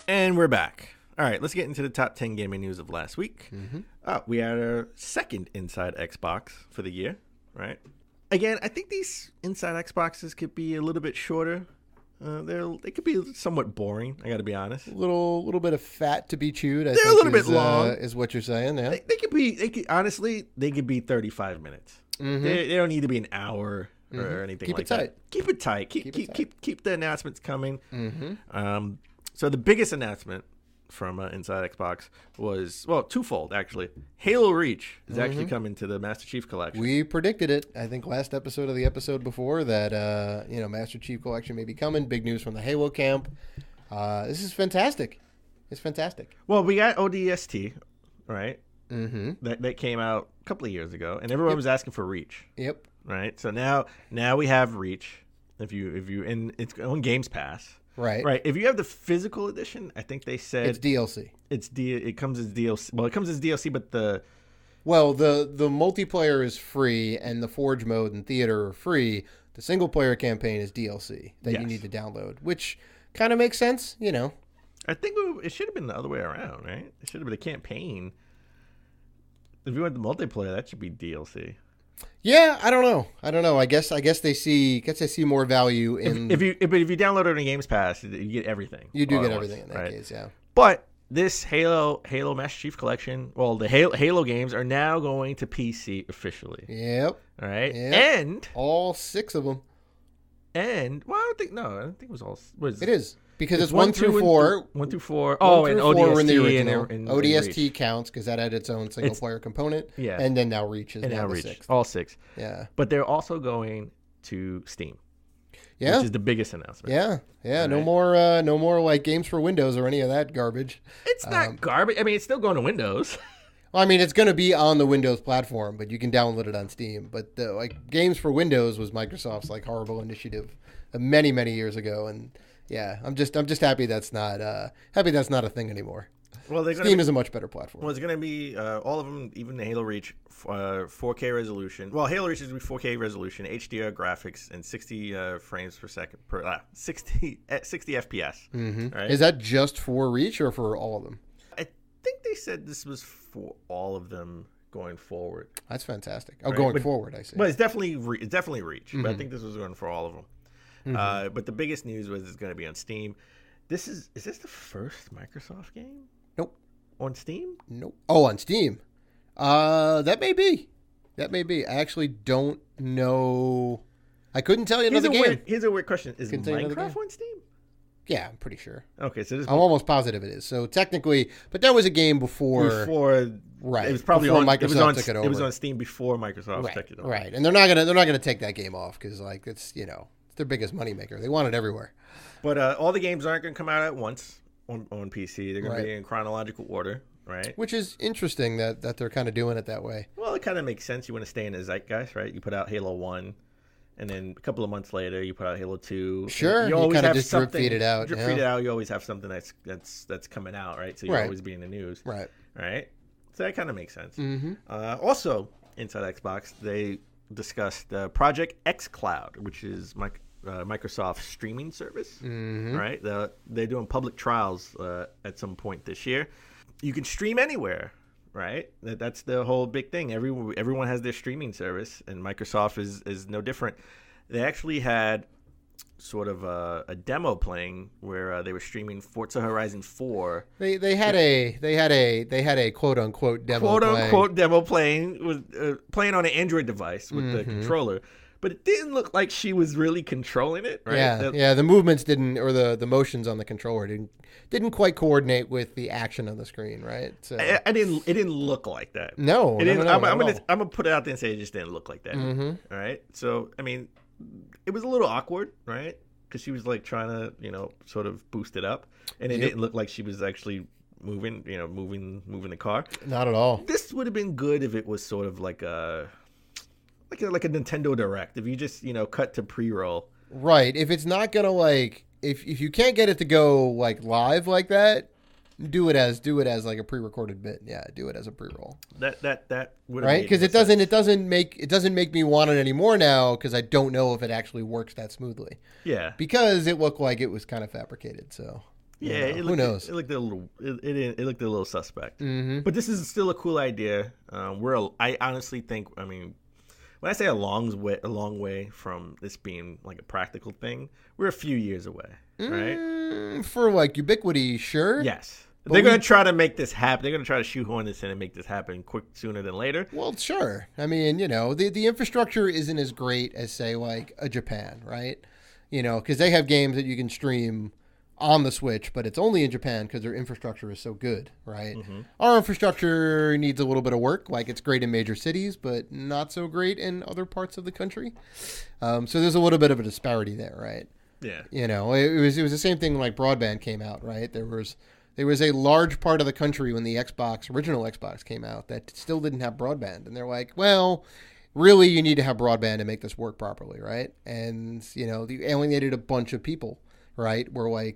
And we're back. All right, let's get into the top 10 gaming news of last week. We had our second Inside Xbox for the year, right? Again, I think these Inside Xboxes could be a little bit shorter. They could be somewhat boring, I got to be honest. A little bit of fat to be chewed. They're a little bit long. Is what you're saying, yeah. Honestly, they could be 35 minutes. They don't need to be an hour or anything like that. Keep it tight. Keep the announcements coming. So the biggest announcement from Inside Xbox was, well, twofold, actually. Halo Reach is actually coming to the Master Chief Collection. We predicted it, I think, last episode of the episode before that, Master Chief Collection may be coming. Big news from the Halo camp. This is fantastic. It's fantastic. Well, we got ODST, right? That came out a couple of years ago, and everyone was asking for Reach. Yep. Right? So now we have Reach. If you and it's on Games Pass. Right. If you have the physical edition, I think they said it's DLC. It comes as DLC. Well, it comes as DLC, but the multiplayer is free, and the Forge mode and theater are free. The single player campaign is DLC that you need to download, which kind of makes sense, I think it should have been the other way around, right? It should have been a campaign. If you want the multiplayer, that should be DLC. Yeah, I don't know. I guess they see more value in if you download it on Games Pass, you get everything. You do get everything in that case, yeah. But this Halo Master Chief Collection, well, the Halo games are now going to PC officially. Yep. All right. Yep. And all 6 of them. And I don't think it was all. It is. Because it's 1 through 4. 1 through 4. Oh, and ODST were in the original. And ODST counts because that had its own single player component. Yeah. And then now Reach is now the 6th. All 6. Yeah. But they're also going to Steam. Yeah. Which is the biggest announcement. Yeah. Yeah. Right. No more like games for Windows or any of that garbage. It's not garbage. I mean, it's still going to Windows. Well, I mean, it's going to be on the Windows platform, but you can download it on Steam. But games for Windows was Microsoft's horrible initiative many, many years ago, and yeah, I'm just happy that's not a thing anymore. Well, Steam is a much better platform. Well, it's going to be all of them, even the Halo Reach, 4K resolution. Well, Halo Reach is 4K resolution, HDR graphics, and 60 frames per second 60 FPS. Right? Is that just for Reach or for all of them? I think they said this was for all of them going forward. That's fantastic. Oh, right? Going forward, I see. But it's definitely Reach. But I think this was going for all of them. But the biggest news was it's going to be on Steam. Is this the first Microsoft game? Nope. On Steam? Nope. Oh, on Steam. That may be. I actually don't know. I couldn't tell you another game. Here's a weird question. Is Minecraft on Steam? Yeah, I'm pretty sure. Okay, so I'm almost positive it is. So technically, but that was a game before right. It was probably before on Microsoft took it over. It was on Steam before Microsoft took it over. Right. And they're not gonna take that game off because it's it's their biggest moneymaker. They want it everywhere. But all the games aren't going to come out at once on PC. They're going to be in chronological order, right? Which is interesting that they're kind of doing it that way. Well, it kind of makes sense. You want to stay in the zeitgeist, right? You put out Halo 1, and then a couple of months later, you put out Halo 2. Sure, you always kind of just drip feed it out. Feed it out. You always have something that's coming out, right? So you'll always be in the news, right? So that kind of makes sense. Also, inside Xbox, they discussed Project xCloud, which is Microsoft's streaming service, right? They're doing public trials at some point this year. You can stream anywhere, right? That's the whole big thing. Everyone has their streaming service, and Microsoft is no different. They actually had sort of a demo playing where they were streaming Forza Horizon 4. They had a quote unquote demo playing with playing on an Android device with the controller. But it didn't look like she was really controlling it, right? Yeah. The movements didn't, or the motions on the controller didn't quite coordinate with the action on the screen, right? So it didn't look like that. No, it didn't. No, I'm gonna put it out there and say it just didn't look like that. All right. So I mean, it was a little awkward, right? Because she was like trying to, sort of boost it up, and it didn't look like she was actually moving the car. Not at all. This would have been good if it was sort of like a Nintendo Direct. If you just cut to pre-roll. Right. If it's not gonna if you can't get it to go live like that, do it as like a pre-recorded bit. Yeah, do it as a pre-roll. That would right, because it doesn't make me want it anymore now, because I don't know if it actually works that smoothly. Yeah, because it looked like it was kind of fabricated. So yeah, who knows? It looked a little suspect. But this is still a cool idea. I honestly think. I mean, when I say a long way from this being like a practical thing, we're a few years away, right? For ubiquity, sure. Yes. But they're going to try to make this happen. They're going to try to shoehorn this in and make this happen sooner than later. Well, sure. I mean, the infrastructure isn't as great as, say, like a Japan, right? Because they have games that you can stream on the Switch, but it's only in Japan because their infrastructure is so good, right? Our infrastructure needs a little bit of work. It's great in major cities, but not so great in other parts of the country. So there's a little bit of a disparity there, right? Yeah. It was the same thing when broadband came out, right? There was a large part of the country when the original Xbox came out that still didn't have broadband. And they're like, well, really, you need to have broadband to make this work properly, right? And, they alienated a bunch of people, right? Where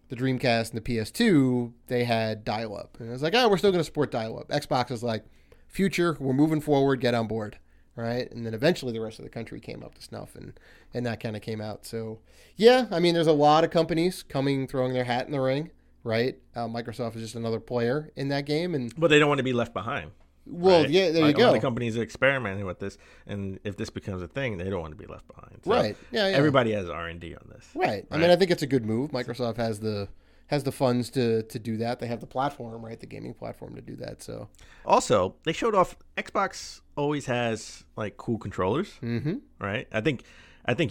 the Dreamcast and the PS2, they had dial-up. And it was like, we're still going to support dial-up. Xbox is like, future, we're moving forward, get on board, right? And then eventually the rest of the country came up to snuff, and that kind of came out. So, yeah, I mean, there's a lot of companies throwing their hat in the ring. Right, Microsoft is just another player in that game, but they don't want to be left behind. Well, right? Yeah, there you go. A lot of companies are experimenting with this, and if this becomes a thing, they don't want to be left behind. So right? Yeah. Everybody has R&D on this. Right. I mean, I think it's a good move. Microsoft has the funds to do that. They have the platform, right? The gaming platform to do that. So also, they showed off. Xbox always has cool controllers, right? I think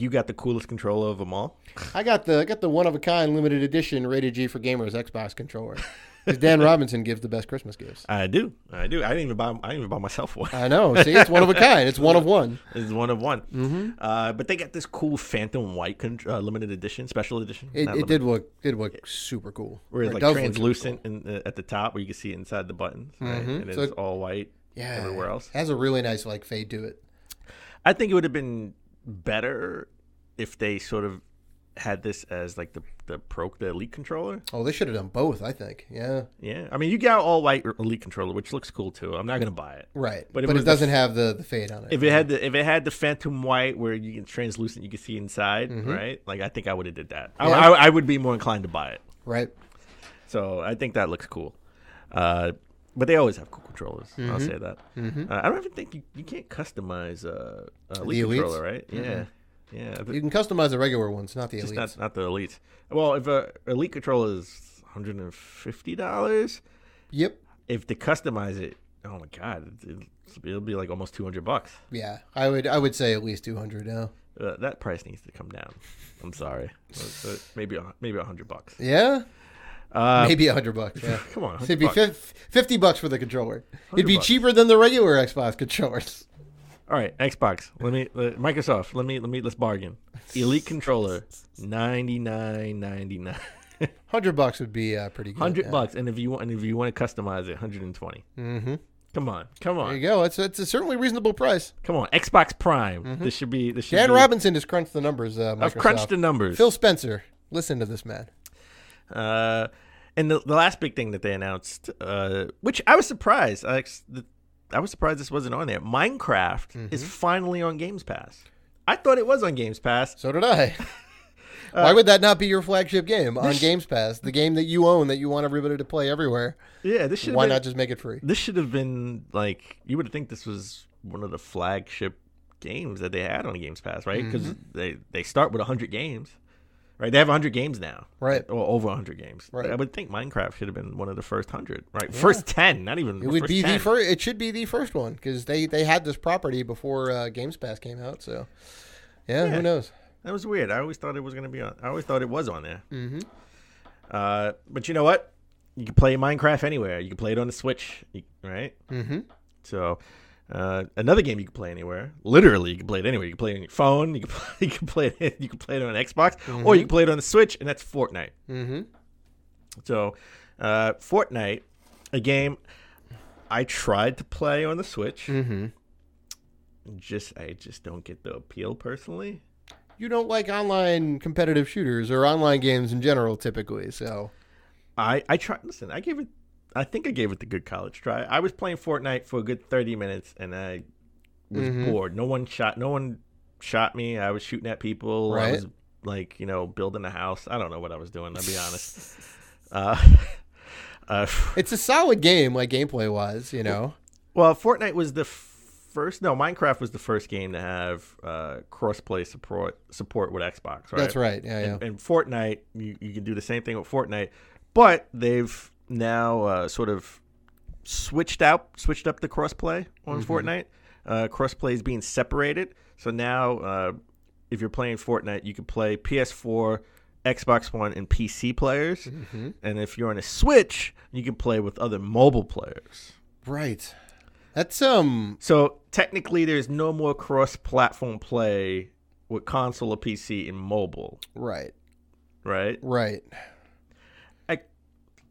you got the coolest controller of them all. I got the one of a kind limited edition rated G for gamers Xbox controller. Because Dan Robinson gives the best Christmas gifts. I do. I didn't even buy myself one. I know. See, it's one of a kind. It's one of one. It's one of one. But they got this cool Phantom White limited edition, special edition. It did look super cool. Where it's translucent at the top, where you can see inside the buttons, right? And it's all white. Yeah. Everywhere else it has a really nice fade to it. I think it would have been better if they sort of had this as the Elite controller. Oh, they should have done both, I think. Yeah. I mean, you got all white Elite controller, which looks cool too. I'm not gonna buy it. Right, but it doesn't have the fade on it. If it had the Phantom White where you can translucent, you can see inside, right? I think I would have did that. Yeah. I would be more inclined to buy it. Right. So I think that looks cool. But they always have cool controllers. I'll say that. I don't even think you can't customize Elite controller, right? Yeah. Yeah. You can customize the regular ones, not the Elites. Not the Elites. Well, if a Elite controller is $150, yep. If they customize it, oh my God, it'll be almost $200. Yeah, I would say at least $200 now. That price needs to come down. I'm sorry, maybe $100. Yeah. Maybe $100. Yeah, come on. It'd be $50 for the controller. It'd be cheaper than the regular Xbox controllers. All right, Xbox. Microsoft. Let's bargain. Elite controller, $99.99. $100 would be pretty good. $100, and if you want to customize it, $120. Come on. There you go. It's a certainly reasonable price. Come on, Xbox Prime. This should be. Dan Robinson has crunched the numbers. Microsoft. I've crunched the numbers. Phil Spencer, listen to this man. And the last big thing that they announced, which I was surprised. I was surprised this wasn't on there. Minecraft is finally on Games Pass. I thought it was on Games Pass. So did I. Why would that not be your flagship game on Games Pass? The game that you own that you want everybody to play everywhere. Yeah, this should. Why not just make it free? This should have been like, you would think this was one of the flagship games that they had on Games Pass, right? Because they start with 100 games. Right, they have 100 games now, right, or over 100 games. Right, I would think Minecraft should have been one of the first 100, right? Yeah. First 10, not even. It would first be 10. the first. It should be the first one because they had this property before Games Pass came out. So, yeah, who knows? That was weird. I always thought it was going to be on. I always thought it was on there. Mm-hmm. But you know what? You can play Minecraft anywhere. You can play it on the Switch, right? Mm-hmm. So. Another game you can play anywhere. Literally, you can play it anywhere. You can play it on your phone. You can play it. You can play it on Xbox, or you can play it on the Switch, and that's Fortnite. Mm-hmm. So, Fortnite, a game I tried to play on the Switch. Mm-hmm. I just don't get the appeal personally. You don't like online competitive shooters or online games in general, typically. So, I tried. Listen, I think I gave it the good college try. I was playing Fortnite for a good 30 minutes, and I was bored. No one shot me. I was shooting at people. Right. I was building a house. I don't know what I was doing, I'll be honest. It's a solid game, like gameplay wise, you know. Well, Fortnite was the first. No, Minecraft was the first game to have cross-play support with Xbox. Right. That's right. Yeah. And Fortnite, you can do the same thing with Fortnite, but they've now sort of switched up the crossplay on Fortnite. Crossplay is being separated, so now if you're playing Fortnite, you can play PS4, Xbox One, and PC players, and if you're on a Switch, you can play with other mobile players. Right. That's So technically, there's no more cross-platform play with console or PC and mobile. Right. Right. Right.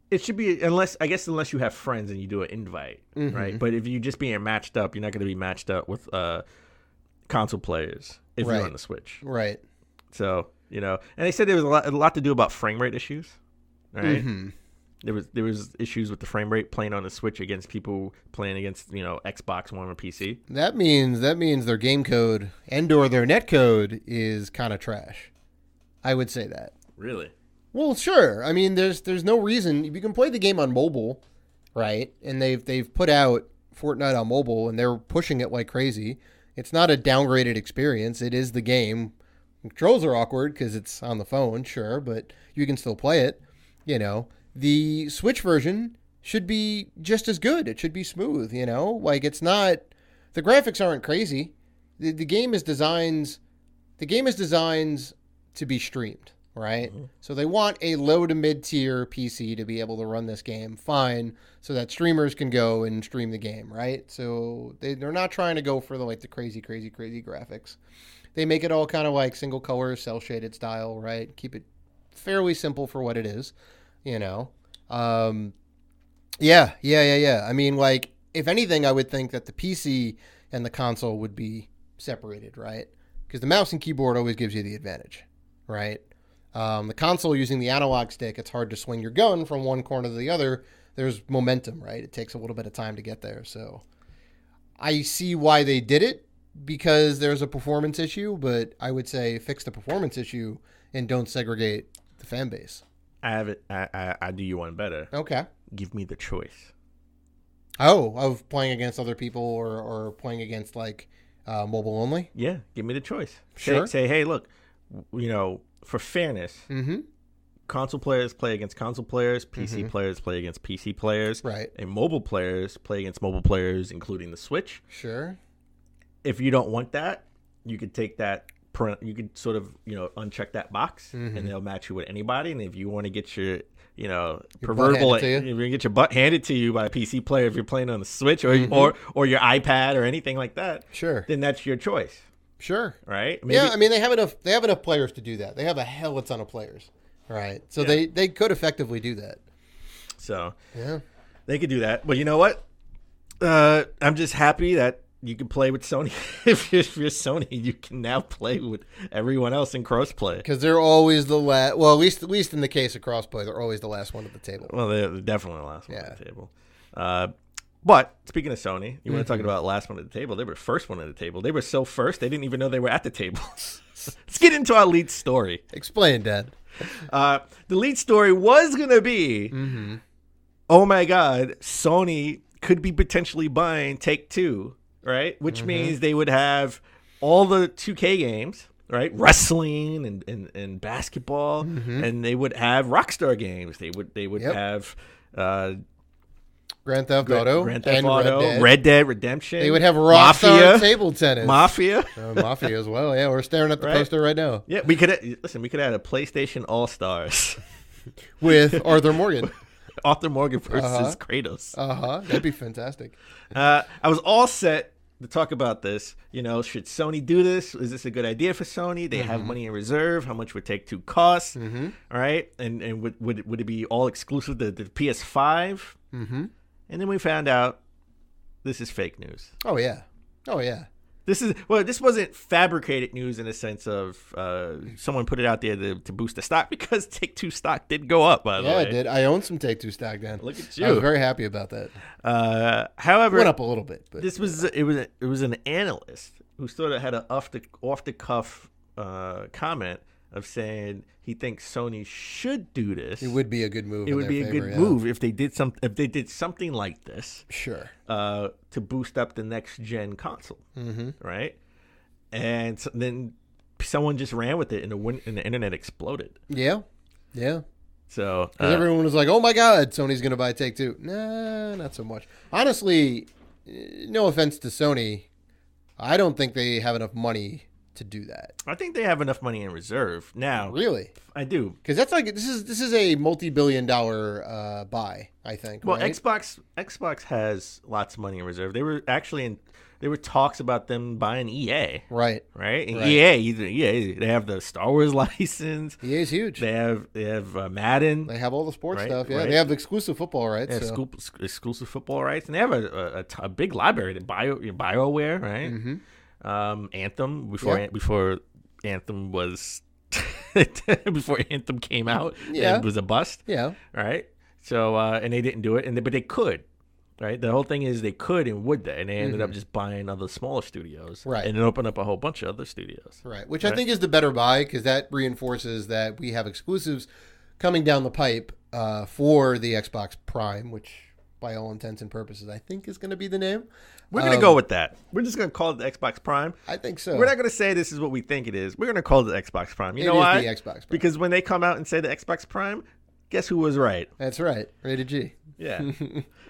It should be unless you have friends and you do an invite, right? But if you're just being matched up, you're not going to be matched up with console players if you're on the Switch, right? So and they said there was a lot to do about frame rate issues, right? There was issues with the frame rate playing on the Switch against people playing against Xbox One or PC. That means their game code and/or their net code is kind of trash. I would say that. Really? Well, sure. I mean, there's no reason you can play the game on mobile, right? And they've put out Fortnite on mobile, and they're pushing it like crazy. It's not a downgraded experience. It is the game. Controls are awkward because it's on the phone, sure, but you can still play it. The Switch version should be just as good. It should be smooth. Like it's not. The graphics aren't crazy. The game is designed to be streamed. Right? So they want a low to mid-tier PC to be able to run this game fine so that streamers can go and stream the game, right? So they're not trying to go for the crazy graphics. They make it all kind of like single color, cel-shaded style, right? Keep it fairly simple for what it is, Yeah. I mean, if anything, I would think that the PC and the console would be separated, right? Because the mouse and keyboard always gives you the advantage, right? The console using the analog stick, it's hard to swing your gun from one corner to the other. There's momentum, right? It takes a little bit of time to get there. So I see why they did it because there's a performance issue, but I would say fix the performance issue and don't segregate the fan base. I have it. I do you one better. Okay. Give me the choice. Oh, of playing against other people or playing against mobile only? Yeah, give me the choice. Sure. Say, hey, look, for fairness, console players play against console players, PC players play against PC players, right? And mobile players play against mobile players, including the Switch. Sure. If you don't want that, you could take that. You could sort of uncheck that box, and they'll match you with anybody. And if you want to get your proverbial, if you get your butt handed to you by a PC player if you're playing on the Switch or your iPad or anything like that, sure, then that's your choice. Sure. Right? Maybe. Yeah, I mean they have enough players to do that. They have a hell of a ton of players. Right. So they could effectively do that. So yeah. They could do that. But you know what? I'm just happy that you can play with Sony. If you're Sony, you can now play with everyone else in crossplay. Because they're always the last. Well, at least in the case of crossplay, they're always the last one at the table. Well, they're definitely the last one at the table. But speaking of Sony, you want to talk about last one at the table? They were first one at the table. They were so first, they didn't even know they were at the table. Let's get into our lead story. Explain, Dad. The lead story was going to be, oh my God, Sony could be potentially buying Take-Two, right? Which means they would have all the 2K games, right? Wrestling and basketball, and they would have Rockstar games. They would have Grand Theft Auto, Red Dead Redemption. They would have Rockstar table tennis, Mafia as well. Yeah, we're staring at the poster right now. Yeah, we could add a PlayStation All Stars with Arthur Morgan. Arthur Morgan versus Kratos. That'd be fantastic. I was all set to talk about this. You know, should Sony do this? Is this a good idea for Sony? They have money in reserve. How much would Take-Two cost? All right, and would it be all exclusive to the PS5? And then we found out this is fake news. Oh yeah. This wasn't fabricated news in the sense of someone put it out there to boost the stock, because Take-Two stock did go up, by the way. Yeah, it did. I own some Take-Two stock then. Look at you. I was very happy about that. However, it went up a little bit. But this was an analyst who sort of had an off the cuff comment of saying he thinks Sony should do this. It would be a good move. It would be a good move if they did something like this. Sure. To boost up the next gen console, right? And then someone just ran with it, and the internet exploded. Yeah. So everyone was like, "Oh my God, Sony's going to buy Take-Two." Nah, not so much. Honestly, no offense to Sony, I don't think they have enough money to do that. I think they have enough money in reserve now. Really? I do. Because that's like this is a multi-billion-dollar buy, I think. Well, right? Xbox has lots of money in reserve. They were actually there were talks about them buying EA. Right. And EA, they have the Star Wars license. EA is huge. They have Madden. They have all the sports stuff. Yeah, they have exclusive football rights. They have exclusive football rights, and they have a big library. The BioWare, right? Anthem before Anthem was before Anthem came out, it was a bust. Yeah. Right. So and they didn't do it, but they could. Right. The whole thing is they could and would they, and they ended up just buying other smaller studios. Right. And then open up a whole bunch of other studios. Right. Which I think is the better buy, because that reinforces that we have exclusives coming down the pipe for the Xbox Prime, which by all intents and purposes I think is going to be the name. We're going to go with that. We're just going to call it the Xbox Prime. I think so. We're not going to say this is what we think it is. We're going to call it the Xbox Prime. You know why? It is the Xbox Prime. Because when they come out and say the Xbox Prime, guess who was right? That's right. Rated G. Yeah.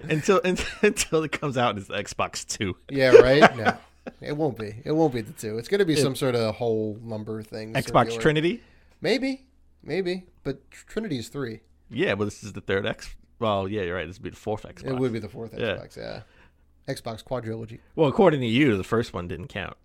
until it comes out as the Xbox 2. Yeah, right? No. It won't be. It won't be the 2. It's going to be some sort of whole number thing. Xbox circular. Trinity? Maybe. But Trinity is 3. Yeah, but this is the third X. Well, yeah, you're right. This would be the fourth Xbox. It would be the fourth Xbox, yeah. Xbox Quadrilogy. Well, according to you, the first one didn't count.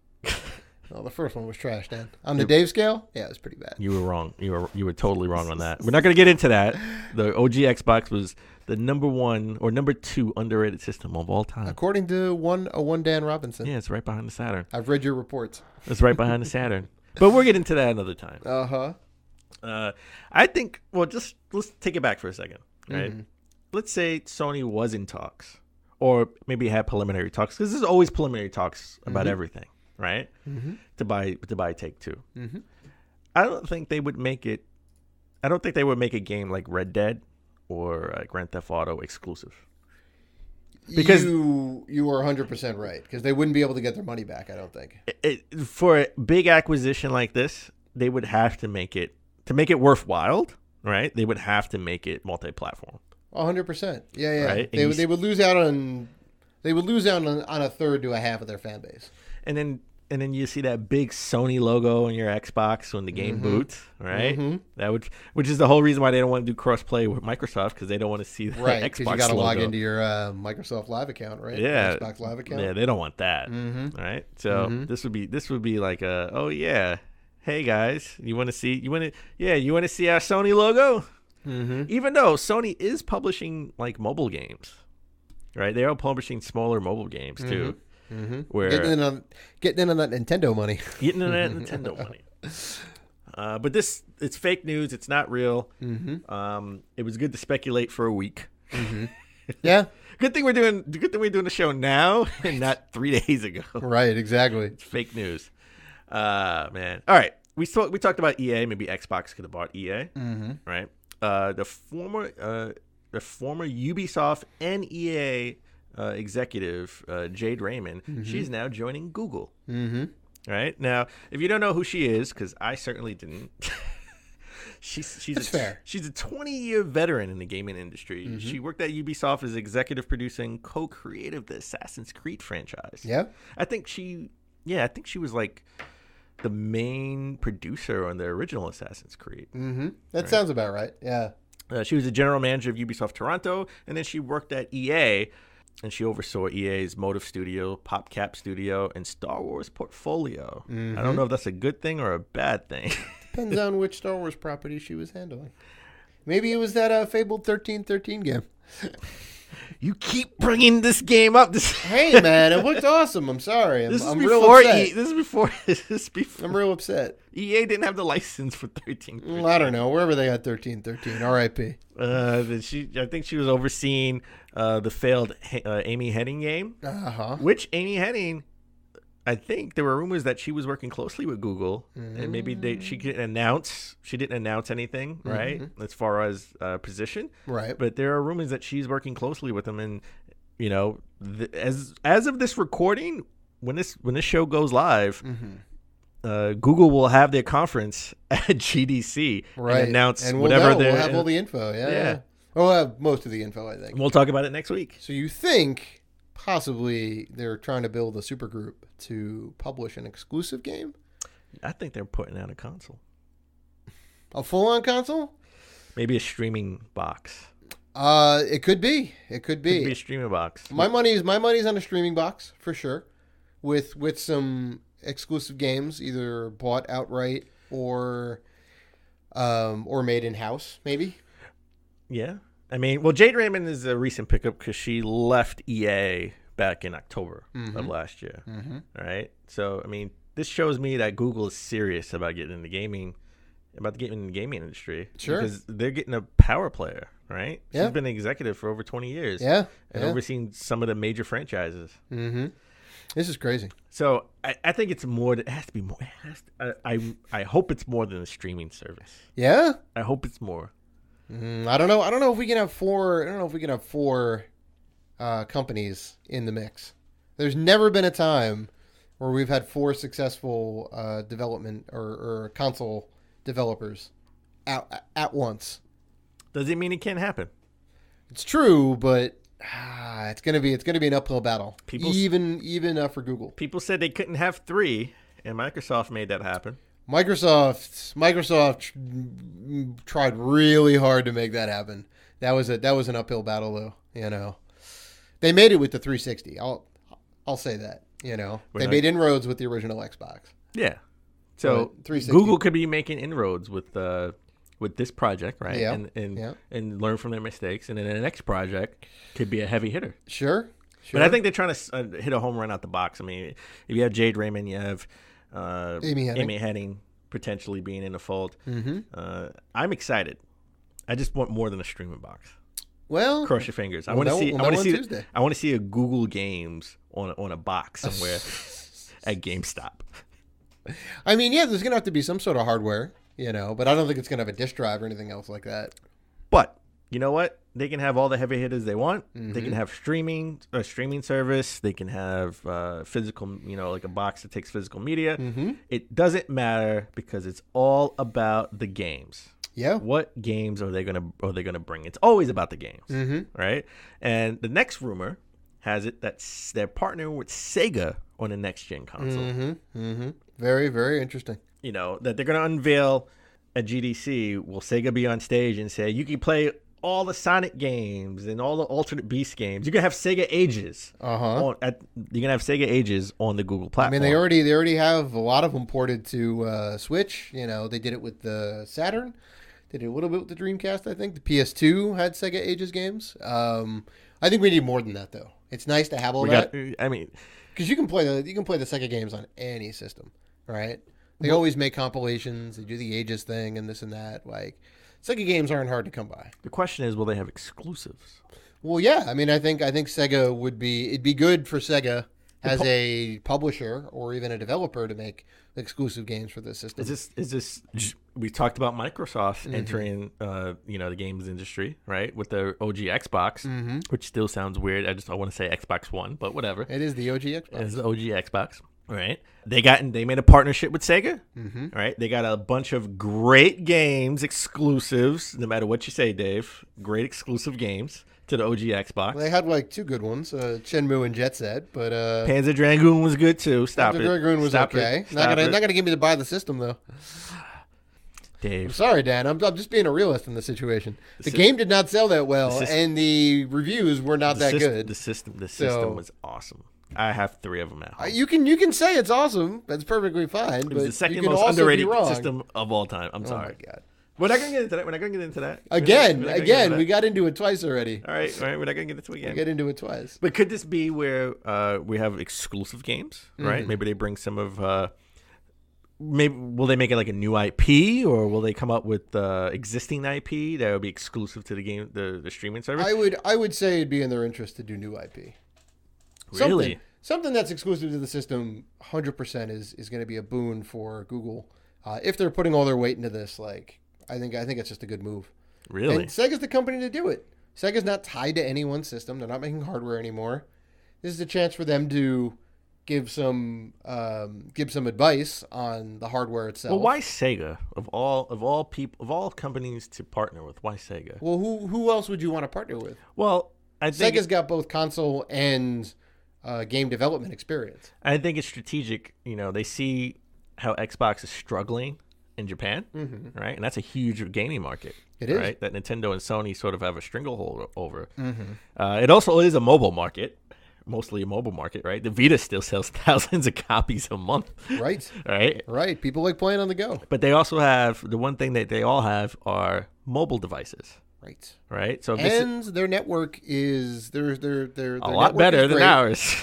Well, the first one was trash, Dan. On the Dave scale, yeah, it was pretty bad. You were wrong. You were totally wrong on that. We're not going to get into that. The OG Xbox was the number 1 or number 2 underrated system of all time. According to one Dan Robinson. Yeah, it's right behind the Saturn. I've read your reports. It's right behind the Saturn. But we'll get into that another time. I think, let's take it back for a second, right? Let's say Sony was in talks, or maybe had preliminary talks, because there's always preliminary talks about everything, right? To buy Take-Two. I don't think they would make it. I don't think they would make a game like Red Dead or Grand Theft Auto exclusive. Because you are 100% right, because they wouldn't be able to get their money back, I don't think. For a big acquisition like this, they would have to make it worthwhile, right? They would have to make it multi-platform. 100%. Yeah. Right? They would lose out on a third to a half of their fan base. And then you see that big Sony logo on your Xbox when the game boots, right? Which is the whole reason why they don't want to do cross-play with Microsoft, because they don't want to see the Xbox logo. Right, because you got to log into your Microsoft Live account, right? Yeah, Xbox Live account. Yeah, they don't want that, right? So this would be like hey guys, you want to see our Sony logo? Even though Sony is publishing like mobile games, right? They are publishing smaller mobile games too. Where getting in on that Nintendo money. But it's fake news. It's not real. It was good to speculate for a week. Yeah. Good thing we're doing the show now and not 3 days ago. Right. Exactly. It's fake news. Man. All right. we talked about EA. Maybe Xbox could have bought EA, right? The former Ubisoft and EA executive Jade Raymond, she's now joining Google. Right now, if you don't know who she is, because I certainly didn't. That's fair. She's a 20-year veteran in the gaming industry. She worked at Ubisoft as executive producer and co-creator of the Assassin's Creed franchise. Yeah, I think she was like the main producer on the original Assassin's Creed. That sounds about right. Yeah. She was the general manager of Ubisoft Toronto, and then she worked at EA, and she oversaw EA's Motive Studio, PopCap Studio, and Star Wars portfolio. I don't know if that's a good thing or a bad thing. Depends on which Star Wars property she was handling. Maybe it was that fabled 1313 game. You keep bringing this game up. Hey, man, it looked awesome. I'm sorry. I'm real upset. This is before. I'm real upset. EA didn't have the license for 1313. Well, I don't know. Wherever they got 1313. R.I.P. I think she was overseeing the failed Amy Hennig game. Which Amy Hennig, I think there were rumors that she was working closely with Google, and maybe she didn't announce anything, right, as far as position, right? But there are rumors that she's working closely with them, and you know, as of this recording, when this show goes live, Google will have their conference at GDC and announce whatever we'll have all the info. Yeah. We'll have most of the info, I think. We'll talk about it next week. So you think possibly they're trying to build a supergroup to publish an exclusive game? I think they're putting out a console. A full-on console? Maybe a streaming box. It could be. It could be. Could be a streaming box. My money's on a streaming box for sure, with some exclusive games either bought outright or made in house, maybe. Yeah. I mean, well, Jade Raymond is a recent pickup because she left EA back in October of last year. Right? So, I mean, this shows me that Google is serious about getting in the gaming industry. Sure. Because they're getting a power player, right? Yeah. She's been an executive for over 20 years. Yeah. And overseen some of the major franchises. This is crazy. So, I think it's more. It has to be more. I hope it's more than a streaming service. Yeah? I hope it's more. I don't know. I don't know if we can have four. I don't know if we can have four companies in the mix. There's never been a time where we've had four successful development or console developers at once. Does it mean it can't happen? It's true, but it's gonna be an uphill battle. Even for Google. People said they couldn't have three, and Microsoft made that happen. Microsoft tried really hard to make that happen. That was an uphill battle, though. You know, they made it with the 360. I'll say that. You know, they made inroads with the original Xbox. Yeah. So 360. Google could be making inroads with this project, right? Yeah. And learn from their mistakes, and then the next project could be a heavy hitter. Sure. But I think they're trying to hit a home run out the box. I mean, if you have Jade Raymond, you have Amy Hennig potentially being in the fold. I'm excited. I just want more than a streaming box. Well, cross your fingers. I want to see a Google Games on a box somewhere at GameStop. I mean, yeah, there's gonna have to be some sort of hardware, you know, but I don't think it's gonna have a disk drive or anything else like that. But you know what? They can have all the heavy hitters they want. They can have streaming service. They can have physical, you know, like a box that takes physical media. It doesn't matter because it's all about the games. Yeah. What games are they gonna bring? It's always about the games, right? And the next rumor has it that they're partnering with Sega on the next gen console. Very, very interesting. You know, that they're gonna unveil at GDC. Will Sega be on stage and say you can play all the Sonic games and all the alternate Beast games? You're gonna have Sega Ages. You're gonna have Sega Ages on the Google platform. I mean, they already have a lot of them ported to Switch. You know, they did it with the Saturn. They did a little bit with the Dreamcast. I think the PS2 had Sega Ages games. I think we need more than that, though. It's nice to have all that. I mean, because you can play the Sega games on any system, right? They always make compilations. They do the Ages thing and this and that. Like, Sega games aren't hard to come by. The question is, will they have exclusives? Well, yeah. I mean, I think Sega it'd be good for Sega as a publisher or even a developer to make exclusive games for this system. Is this? We talked about Microsoft entering, the games industry, right, with the OG Xbox, which still sounds weird. I want to say Xbox One, but whatever. It is the OG Xbox. It's the OG Xbox. Right, they made a partnership with Sega. Right, they got a bunch of great games, exclusives. No matter what you say, Dave, great exclusive games to the OG Xbox. They had like two good ones, Shenmue and Jet Set, but Panzer Dragoon was good too. Stop it. Panzer Dragoon was okay. Not gonna get me to buy the system though. Dave, I'm sorry, Dan. I'm just being a realist in the situation. The game did not sell that well, and the reviews were not that good. The system was awesome. I have 3 of them now. You can say it's awesome. That's perfectly fine. But the second most underrated system of all time. I'm sorry. Oh my God. We're not gonna get into that. Again, we got into it twice already. All right. We're not gonna get into it again. We get into it twice. But could this be where we have exclusive games? Right? Maybe they bring some of. Maybe will they make it like a new IP, or will they come up with existing IP that will be exclusive to the game, the streaming service? I would say it'd be in their interest to do new IP. Really? Something that's exclusive to the system, 100% is going to be a boon for Google. If they're putting all their weight into this, like I think it's just a good move. Really? And Sega's the company to do it. Sega's not tied to any one system. They're not making hardware anymore. This is a chance for them to give some advice on the hardware itself. Well, why Sega of all companies to partner with? Why Sega? Well, who else would you want to partner with? Well, I think Sega's got both console and game development experience. I think it's strategic. They see how Xbox is struggling in Japan, right? And that's a huge gaming market. It is. Right? That Nintendo and Sony sort of have a stranglehold over. It also is a mobile market, mostly a mobile market, right? The Vita still sells thousands of copies a month. Right. Right. People like playing on the go. But they also have, the one thing that they all have are mobile devices. Right. So their network is their a lot better than ours.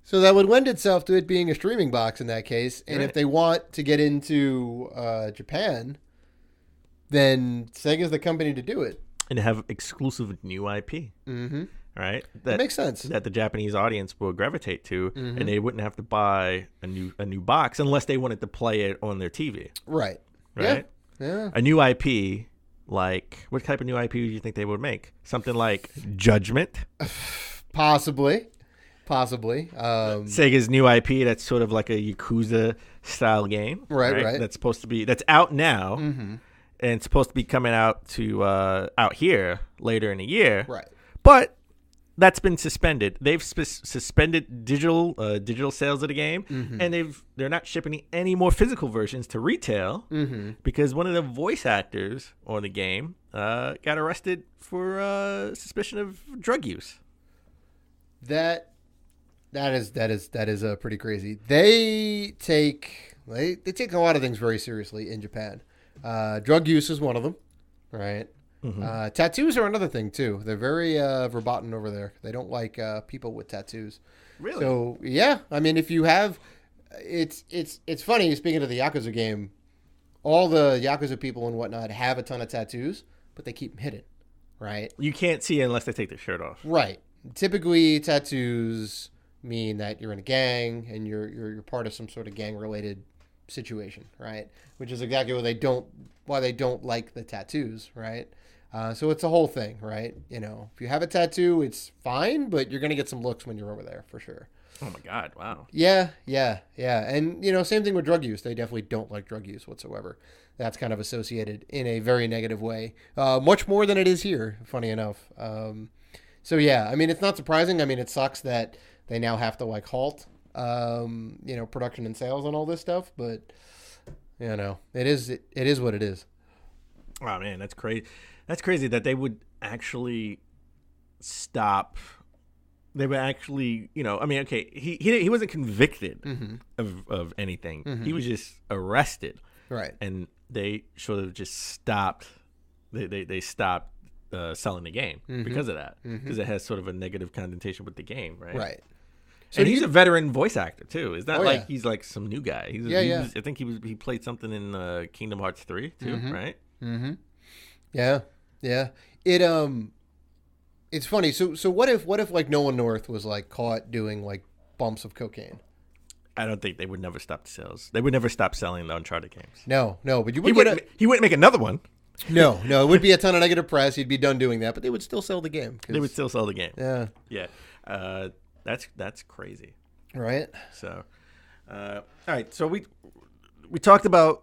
So that would lend itself to it being a streaming box in that case. And if they want to get into Japan, then Sega's the company to do it. And have exclusive new IP. Right. That makes sense. That the Japanese audience will gravitate to, and they wouldn't have to buy a new box unless they wanted to play it on their TV. Right. Yeah. A new IP. Like, what type of new IP do you think they would make? Something like Judgment? Possibly. Sega's new IP that's sort of like a Yakuza-style game. Right. That's out now, and supposed to be coming out here later in the year. Right. But that's been suspended. They've suspended digital sales of the game, and they're not shipping any more physical versions to retail because one of the voice actors on the game got arrested for suspicion of drug use. That is pretty crazy. They take a lot of things very seriously in Japan. Drug use is one of them, right? Tattoos are another thing too. They're very verboten over there. They don't like people with tattoos. Really? So yeah, I mean, if you have, it's funny. Speaking of the Yakuza game, all the Yakuza people and whatnot have a ton of tattoos, but they keep them hidden, right? You can't see it unless they take their shirt off. Right. Typically, tattoos mean that you're in a gang and you're part of some sort of gang related situation, right? Which is exactly why they don't like the tattoos, right? So it's a whole thing, right? If you have a tattoo, it's fine, but you're going to get some looks when you're over there for sure. Oh my God. Wow. Yeah. And, same thing with drug use. They definitely don't like drug use whatsoever. That's kind of associated in a very negative way, much more than it is here, funny enough. So yeah, I mean, it's not surprising. I mean, it sucks that they now have to halt, production and sales on all this stuff, but it is what it is. Oh man, that's crazy. That's crazy that they would actually stop. They would actually, okay, he wasn't convicted of anything. He was just arrested. Right. And they sort of just stopped. They stopped selling the game because of that. Because it has sort of a negative connotation with the game, right? Right. So he's a veteran voice actor too. It's not he's like some new guy. I think he played something in Kingdom Hearts 3 too, right? Yeah. It's funny. So what if like Nolan North was like caught doing like bumps of cocaine. I don't think they would never stop the sales. They would never stop selling the Uncharted games. No, but he wouldn't make another one. No, it would be a ton of negative press. He'd be done doing that, but they would still sell the game. They would still sell the game. Yeah. That's crazy. Right. So, all right. So we talked about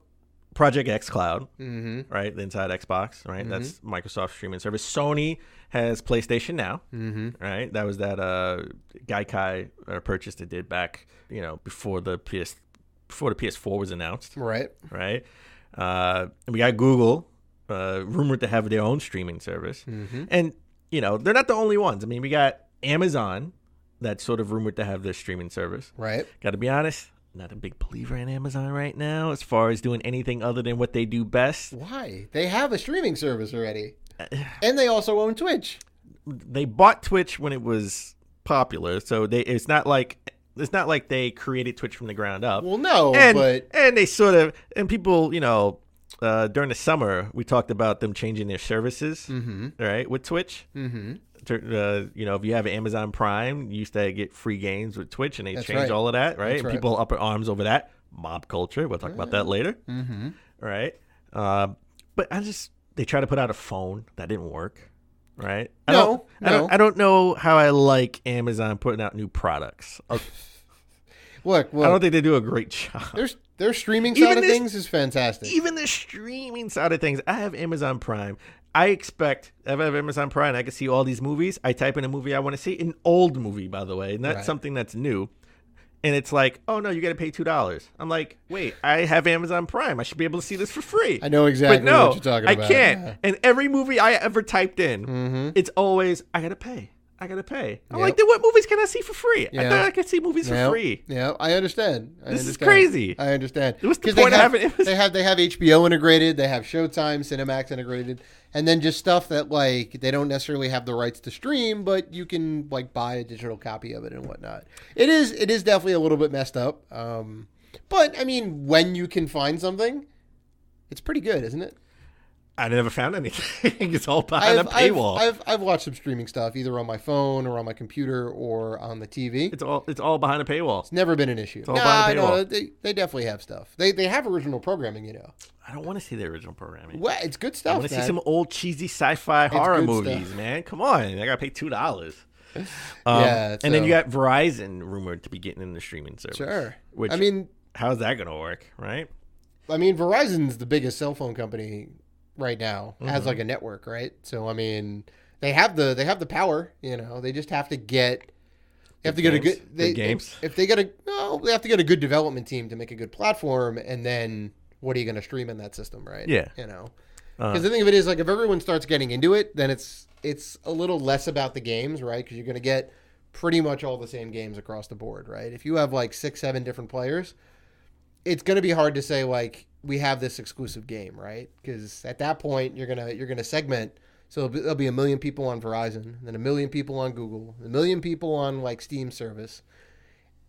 Project X Cloud, right? The inside Xbox, right? That's Microsoft streaming service. Sony has PlayStation Now, right? That was that Gaikai purchase they did back, before the PS4 was announced, right? And we got Google, rumored to have their own streaming service, and they're not the only ones. I mean, we got Amazon, that's sort of rumored to have their streaming service, right? Got to be honest. Not a big believer in Amazon right now as far as doing anything other than what they do best. Why? They have a streaming service already. And they also own Twitch. They bought Twitch when it was popular, so it's not like they created Twitch from the ground up. Well, no, and they sort of, and people, during the summer we talked about them changing their services, right, with Twitch. If you have Amazon Prime, you used to get free games with Twitch, and they changed all of that, right? And people up in arms over that. Mob culture. We'll talk about that later. Right? But they tried to put out a phone that didn't work, right? I don't know how I like Amazon putting out new products. Look, I don't think they do a great job. Their streaming side of things is fantastic. Even the streaming side of things. I have Amazon Prime. I expect, if I have Amazon Prime, I can see all these movies. I type in a movie I want to see, an old movie, by the way, not something that's new. And it's like, oh, no, you got to pay $2. I'm like, wait, I have Amazon Prime. I should be able to see this for free. I know exactly what you're talking about. I can't. Yeah. And every movie I ever typed in, it's always, I got to pay. I'm like, then what movies can I see for free? I thought I could see movies for free. Yeah, I understand. This is crazy. I understand. What's the point of having it? They have HBO integrated. They have Showtime, Cinemax integrated. And then just stuff that, like, they don't necessarily have the rights to stream, but you can, like, buy a digital copy of it and whatnot. It is definitely a little bit messed up. But, I mean, when you can find something, it's pretty good, isn't it? I never found anything. It's all behind a paywall. I've watched some streaming stuff, either on my phone or on my computer or on the TV. It's all behind a paywall. It's never been an issue. It's all behind a paywall. No, they definitely have stuff. They have original programming, I don't want to see the original programming. Well, it's good stuff. I want to see some old cheesy sci-fi horror movies, man. Come on, I gotta pay $2. And then you got Verizon rumored to be getting in the streaming service. Sure. Which, how's that gonna work, right? I mean, Verizon's the biggest cell phone company right now. Has like a network, right? So I mean, they have the power. They just have to get. They have to get a good games. If they they have to get a good development team to make a good platform, and then what are you going to stream in that system, right? Yeah. Because the thing of it is, like, if everyone starts getting into it, then it's a little less about the games, right? Because you're going to get pretty much all the same games across the board, right? If you have like 6-7 different players, it's going to be hard to say like we have this exclusive game, right? Because at that point you're gonna segment. So there'll be 1 million people on Verizon, then 1 million people on Google, 1 million people on like Steam service.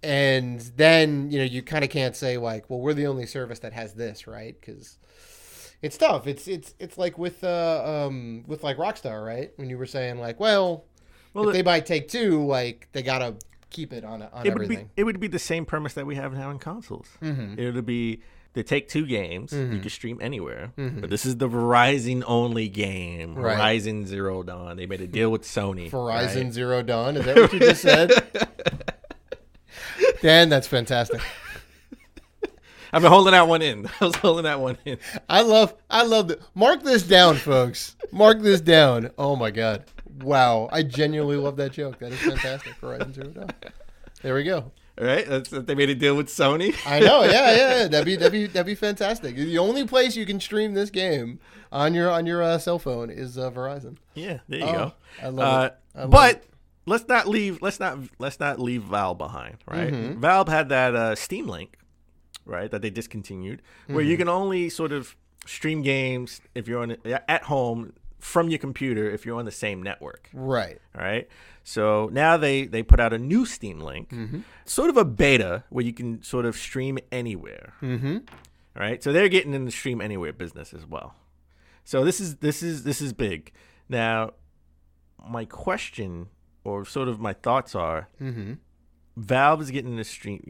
And then, you kind of can't say like, well, we're the only service that has this, right? Because it's tough. It's like with like Rockstar, right? When you were saying like, well if they buy Take-Two, like they gotta keep it on everything. It would be the same premise that we have now in consoles. It would be the Take-Two games you can stream anywhere, but this is the Verizon only game. Right. Horizon Zero Dawn. They made a deal with Sony. Horizon Zero Dawn. Is that what you just said? Dan, that's fantastic. I've been holding that one in. I was holding that one in. I love it. Mark this down, folks. Mark this down. Oh my God. Wow. I genuinely love that joke. That is fantastic. Horizon Zero Dawn. There we go. All right. They made a deal with Sony. I know. Yeah. That'd be fantastic. The only place you can stream this game on your cell phone is Verizon. Yeah. There you go. I love it. But let's not leave Valve behind, right? Valve had that Steam Link, right, that they discontinued, where you can only sort of stream games if you're at home from your computer if you're on the same network. Right. All right. So now they put out a new Steam Link, sort of a beta where you can sort of stream anywhere. All right. So they're getting in the stream anywhere business as well. So this is big. Now, my question or sort of my thoughts are, Valve is getting into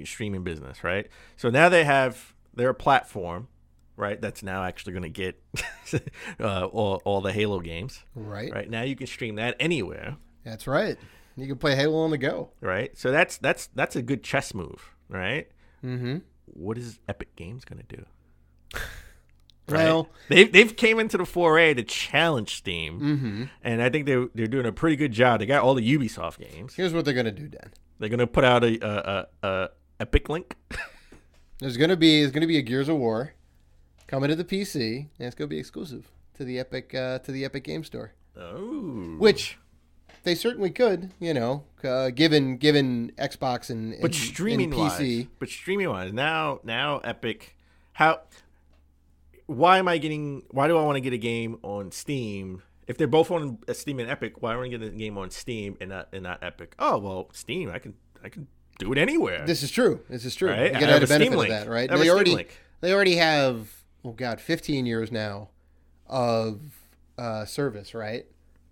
streaming business, right? So now they're a platform, right? That's now actually going to get all the Halo games, Right. Now you can stream that anywhere. That's right. You can play Halo on the go. Right. So that's a good chess move, right? Mm-hmm. What is Epic Games going to do? Well, they've came into the foray to challenge Steam, mm-hmm. and I think they're doing a pretty good job. They got all the Ubisoft games. Here's what they're gonna do, Dan. They're gonna put out a Epic Link. There's gonna be a Gears of War coming to the PC, and it's gonna be exclusive to the Epic Game Store. Oh, Which they certainly could, given Xbox and but streaming PC. wise, now Epic, why do I want to get a game on Steam? If they're both on Steam and Epic, why do I want to get a game on Steam and not Epic? Oh, well, Steam, I can do it anywhere. This is true. Right? You get a benefit of that, right? They already have, 15 years now of service, right?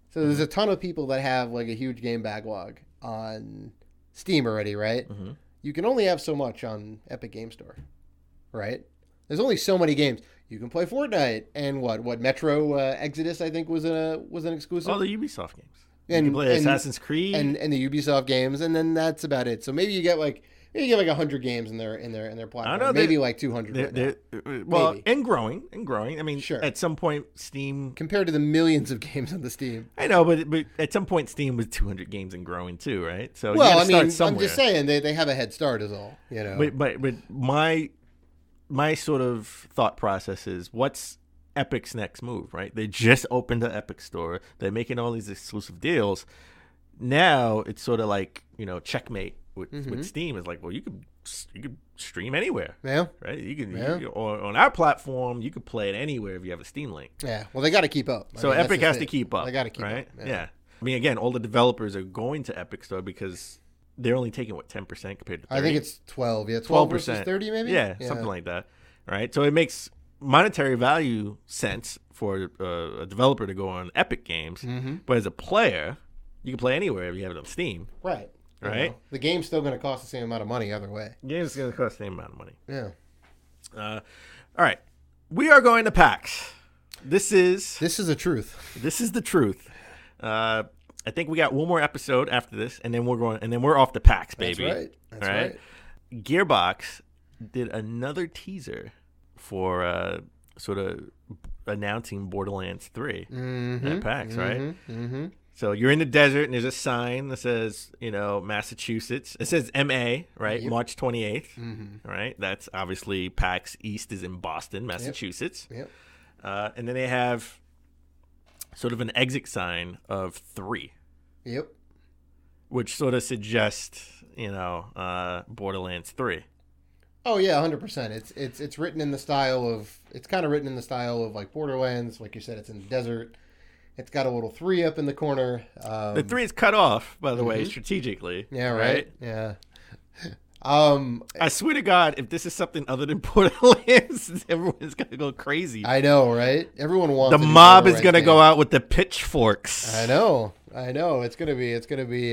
So there's a ton of people that have like a huge game backlog on Steam already, right? Mm-hmm. You can only have so much on Epic Game Store, right? There's only so many games. You can play Fortnite and what Metro Exodus, I think, was an exclusive. All the Ubisoft games. And, you can play Assassin's Creed and the Ubisoft games, and then that's about it. So maybe you get like 100 games in their platform. I don't know, maybe like 200. Well, maybe. and growing. I mean, sure. At some point, Steam compared to the millions of games on the Steam. I know, but at some point, Steam was 200 games and growing too, right? So well, you gotta start I'm just saying they have a head start, is all. But my sort of thought process is, what's Epic's next move, right? They just opened the Epic Store. They're making all these exclusive deals. Now it's sort of like, checkmate with Steam. Is like, well, you could stream anywhere. Yeah. Right? You can or on our platform, you could play it anywhere if you have a Steam Link. Yeah. Well, they got to keep up. So Epic has to keep up. They got to keep right? up. Yeah. I mean, again, all the developers are going to Epic Store because they're only taking 10% compared to 30. I think it's 12. Yeah, 12 versus 30 maybe? Yeah, something like that. Right? So it makes monetary value sense for a developer to go on Epic Games, but as a player, you can play anywhere if you have it on Steam. Right. Right? The game's still going to cost the same amount of money either way. The game's going to cost the same amount of money. Yeah. All right. We are going to PAX. This is the truth. This is the truth. I think we got one more episode after this, and then we're off to PAX, baby. That's right. That's right. Gearbox did another teaser for sort of announcing Borderlands 3 at PAX, right? Mm-hmm. So you're in the desert, and there's a sign that says, Massachusetts. It says MA, right? Yep. March 28th, right? That's obviously PAX East is in Boston, Massachusetts. Yep. And then they have sort of an exit sign of 3. Yep. Which sort of suggests, Borderlands 3. Oh yeah, 100%. It's written in the style of like Borderlands, like you said. It's in the desert. It's got a little 3 up in the corner. The 3 is cut off, by the way, strategically. Yeah, right. Yeah. I swear to God, if this is something other than Borderlands, everyone's gonna go crazy. I know, right? Everyone wants the mob is gonna go out with the pitchforks. I know. It's gonna be.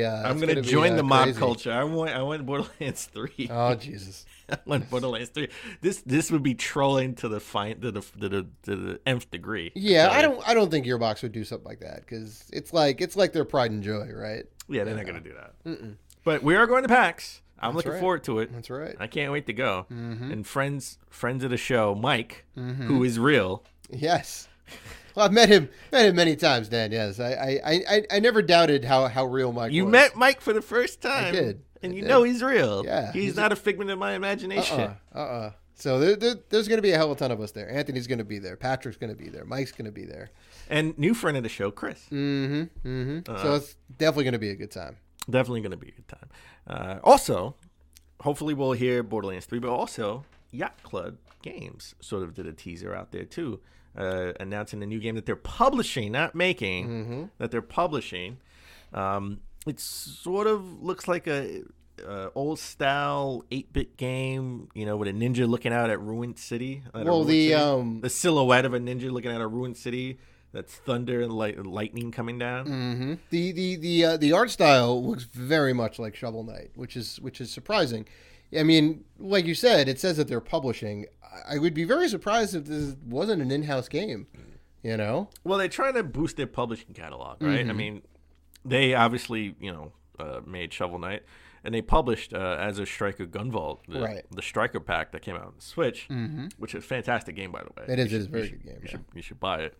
I'm gonna join the mob culture. I want Borderlands 3. Oh Jesus. I want Borderlands 3. This would be trolling to the nth degree. Yeah, I don't think Gearbox would do something like that because it's like their pride and joy, right? Yeah, they're not gonna do that. But we are going to PAX. I'm looking forward to it. That's right. I can't wait to go. And friends of the show, Mike, who is real. Yes. Well, I've met him many times, Dan. Yes, I never doubted how real Mike was. You met Mike for the first time. I did. And know he's real. Yeah. He's not a figment of my imagination. So there's going to be a hell of a ton of us there. Anthony's going to be there. Patrick's going to be there. Mike's going to be there. And new friend of the show, Chris. So it's definitely going to be a good time. Definitely going to be a good time. Also, hopefully we'll hear Borderlands 3, but also Yacht Club Games sort of did a teaser out there too, announcing a new game that they're publishing, not making, that they're publishing. It sort of looks like a old style 8-bit game, with a ninja looking out at ruined city. The silhouette of a ninja looking at a ruined city. That's thunder and lightning coming down. Mm-hmm. The art style looks very much like Shovel Knight, which is surprising. I mean, like you said, it says that they're publishing. I would be very surprised if this wasn't an in-house game. You know? Well, they're trying to boost their publishing catalog, right? I mean, they obviously made Shovel Knight, and they published as a Striker Gunvolt, the Striker pack that came out on the Switch, which is a fantastic game, by the way. It is a very good game. You should buy it.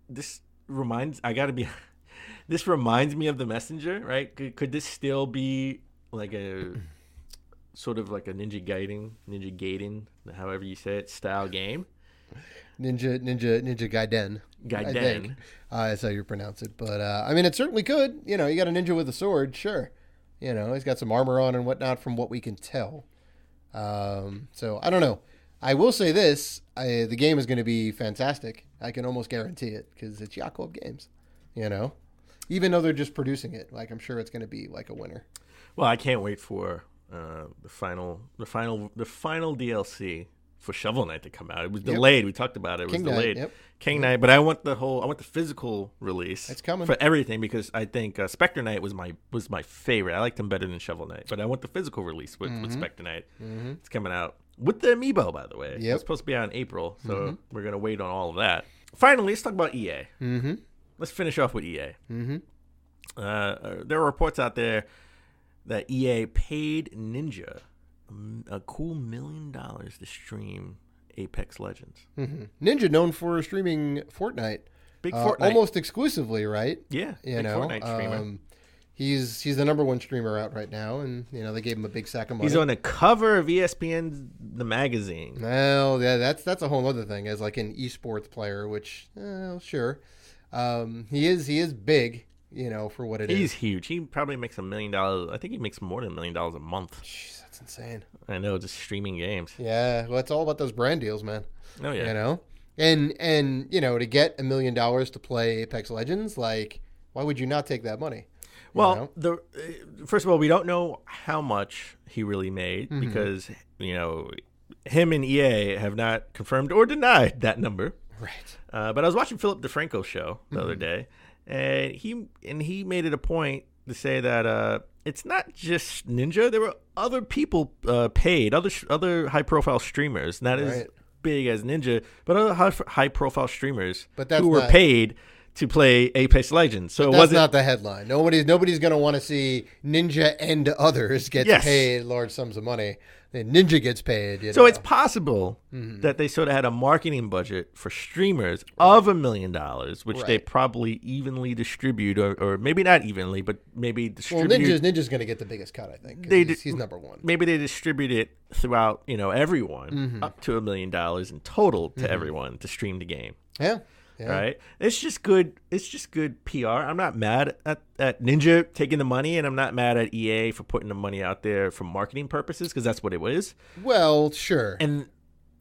This reminds me of The Messenger, right? Could this still be like a sort of like a Ninja Gaiden, however you say it, style game? Ninja Gaiden. That's how you pronounce it. But I mean, it certainly could. You got a ninja with a sword, sure. He's got some armor on and whatnot, from what we can tell. So I don't know. I will say this: the game is going to be fantastic. I can almost guarantee it because it's Yacht Club Games. Even though they're just producing it, like I'm sure it's going to be like a winner. Well, I can't wait for the final DLC for Shovel Knight to come out. It was delayed. We talked about it. It was delayed. King Knight, but I want the physical release. It's coming for everything because I think Spectre Knight was my favorite. I liked him better than Shovel Knight, but I want the physical release with Spectre Knight. It's coming out with the amiibo, by the way. It's supposed to be out in April, so we're gonna wait on all of that. Finally, let's talk about EA. Let's finish off with EA. There are reports out there that EA paid Ninja a cool $1 million to stream Apex Legends. Ninja, known for streaming Fortnite, big Fortnite, almost exclusively, right? Yeah, big Fortnite streamer. He's the number one streamer out right now, and they gave him a big sack of money. He's on the cover of ESPN the magazine. Well, yeah, that's a whole other thing. As like an esports player, which sure, he is big. For what it is. He's huge. He probably makes $1 million. I think he makes more than $1 million a month. Jeez, that's insane. I know, just streaming games. Yeah, well, it's all about those brand deals, man. Oh yeah. And to get $1 million to play Apex Legends, like, why would you not take that money? Well, first of all, we don't know how much he really made because him and EA have not confirmed or denied that number. Right. But I was watching Philip DeFranco's show the other day. And he made it a point to say that it's not just Ninja. There were other people paid, other high-profile streamers, not as big as Ninja, but other high-profile streamers who were paid to play Apex Legends. So that's not the headline. Nobody's going to want to see Ninja and others get paid large sums of money. Then Ninja gets paid. So it's possible that they sort of had a marketing budget for streamers of $1 million, which they probably evenly distribute, or maybe not evenly, but maybe distribute. Well, Ninja's going to get the biggest cut, I think. He's number one. Maybe they distribute it throughout, everyone, up to $1 million in total to everyone to stream the game. Yeah. Right? It's just good PR. I'm not mad at Ninja taking the money, and I'm not mad at EA for putting the money out there for marketing purposes, because that's what it was. Well, sure. And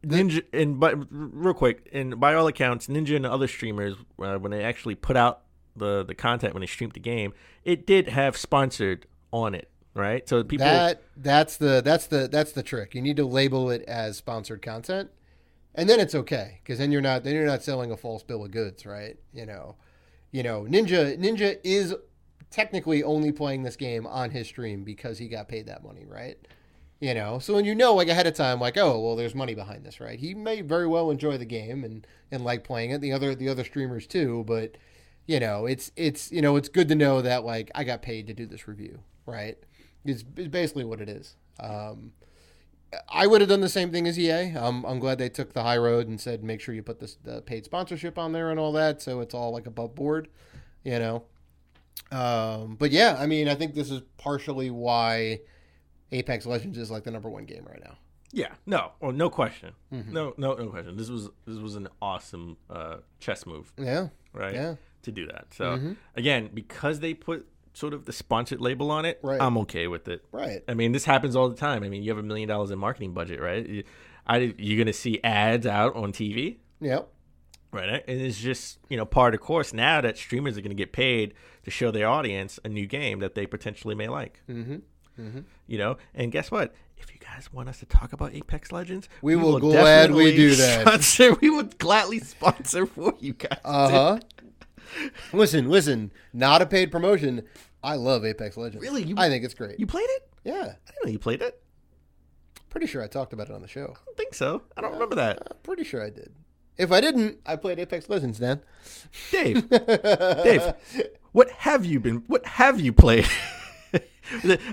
Ninja, but real quick, and by all accounts, Ninja and other streamers, when they actually put out the content, when they streamed the game, it did have sponsored on it, right? So people that's the trick. You need to label it as sponsored content. And then it's okay, because then you're not selling a false bill of goods, right? Ninja is technically only playing this game on his stream because he got paid that money, right? So when like ahead of time, like, oh well, there's money behind this, right? He may very well enjoy the game and like playing it. The other streamers too, but it's good to know that like I got paid to do this review, right? It's basically what it is. I would have done the same thing as EA. I'm glad they took the high road and said, make sure you put the paid sponsorship on there and all that, so it's all like above board, But yeah, I mean, I think this is partially why Apex Legends is like the number one game right now. Yeah, no question, no question. This was an awesome chess move. Yeah, right. Yeah, to do that. So again, because they put sort of the sponsored label on it, I'm okay with it. Right. I mean, this happens all the time. I mean, you have $1 million in marketing budget, right? You're going to see ads out on TV. Yep. Right. And it's just, part of the course now that streamers are going to get paid to show their audience a new game that they potentially may like. And guess what? If you guys want us to talk about Apex Legends, we will gladly do that. We would gladly sponsor for you guys. Listen, not a paid promotion. I love Apex Legends. Really? I think it's great. You played it? Yeah. I didn't know you played it. Pretty sure I talked about it on the show. I don't think so. I don't remember that. I'm pretty sure I did. If I didn't, I played Apex Legends, Dan. Dave, what have you played?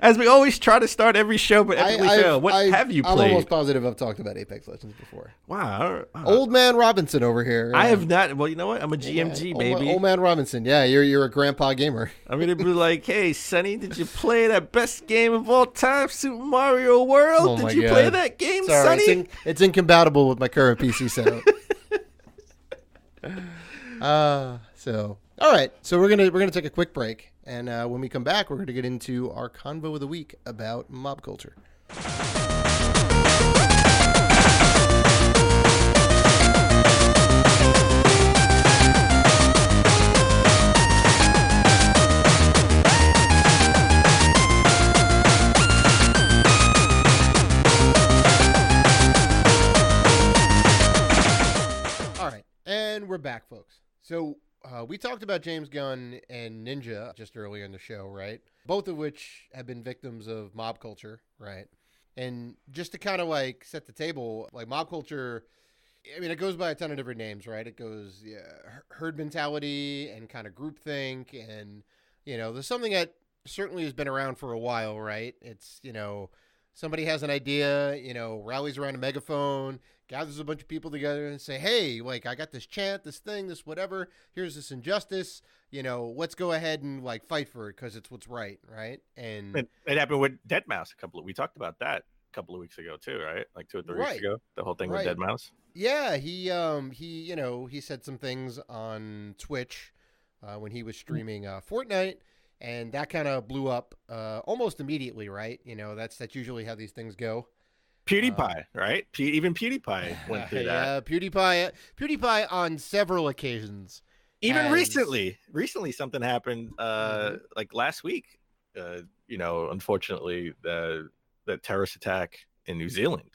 As we always try to start every show, but epically fail. What have you played? I'm almost positive I've talked about Apex Legends before. Wow. Old man Robinson over here. I have not. Well, you know what? I'm a GMG, baby. Old man Robinson. Yeah, you're a grandpa gamer. I'm going to be like, hey, Sonny, did you play that best game of all time, Super Mario World? Did you play that game, Sonny? It's incompatible with my current PC setup. All right. So we're gonna take a quick break. And when we come back, we're going to get into our convo of the week about mob culture. All right. And we're back, folks. So we talked about James Gunn and Ninja just earlier in the show, right? Both of which have been victims of mob culture, right? And just to kind of like set the table, like mob culture, I mean, it goes by a ton of different names, right? It goes herd mentality and kind of groupthink. And, there's something that certainly has been around for a while, right? It's, somebody has an idea, rallies around a megaphone, gathers a bunch of people together and say, hey, like, I got this chant, this thing, this whatever. Here's this injustice. Let's go ahead and, like, fight for it because it's what's right, right? And it happened with Deadmau5 we talked about that a couple of weeks ago, too, right? Like 2 or 3 weeks ago, the whole thing with Deadmau5. Yeah, he said some things on Twitch when he was streaming Fortnite. And that kind of blew up almost immediately, right? That's usually how these things go. PewDiePie, right? Even PewDiePie went through that. PewDiePie on several occasions. Even recently something happened like last week. Unfortunately, the terrorist attack in New Zealand,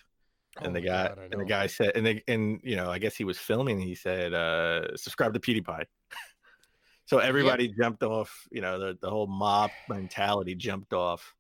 and the guy said, I guess he was filming. And he said, "Subscribe to PewDiePie." So everybody jumped off, the whole mob mentality jumped off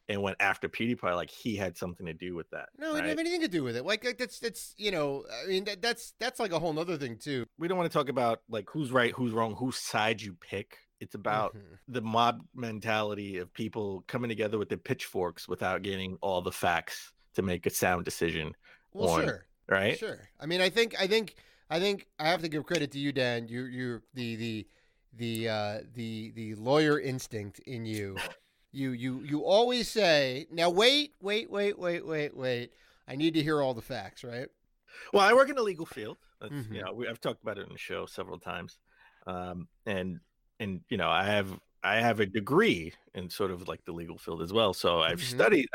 and went after PewDiePie like he had something to do with that. No, he didn't have anything to do with it. Like that's I mean, that's like a whole nother thing too. We don't want to talk about like who's right, who's wrong, whose side you pick. It's about the mob mentality of people coming together with their pitchforks without getting all the facts to make a sound decision. Well, sure. Right? Sure. I mean, I think I have to give credit to you, Dan. You're the lawyer instinct in you. You always say, now wait. I need to hear all the facts, right? Well, I work in the legal field. I've talked about it in the show several times. And I have a degree in sort of like the legal field as well. So I've studied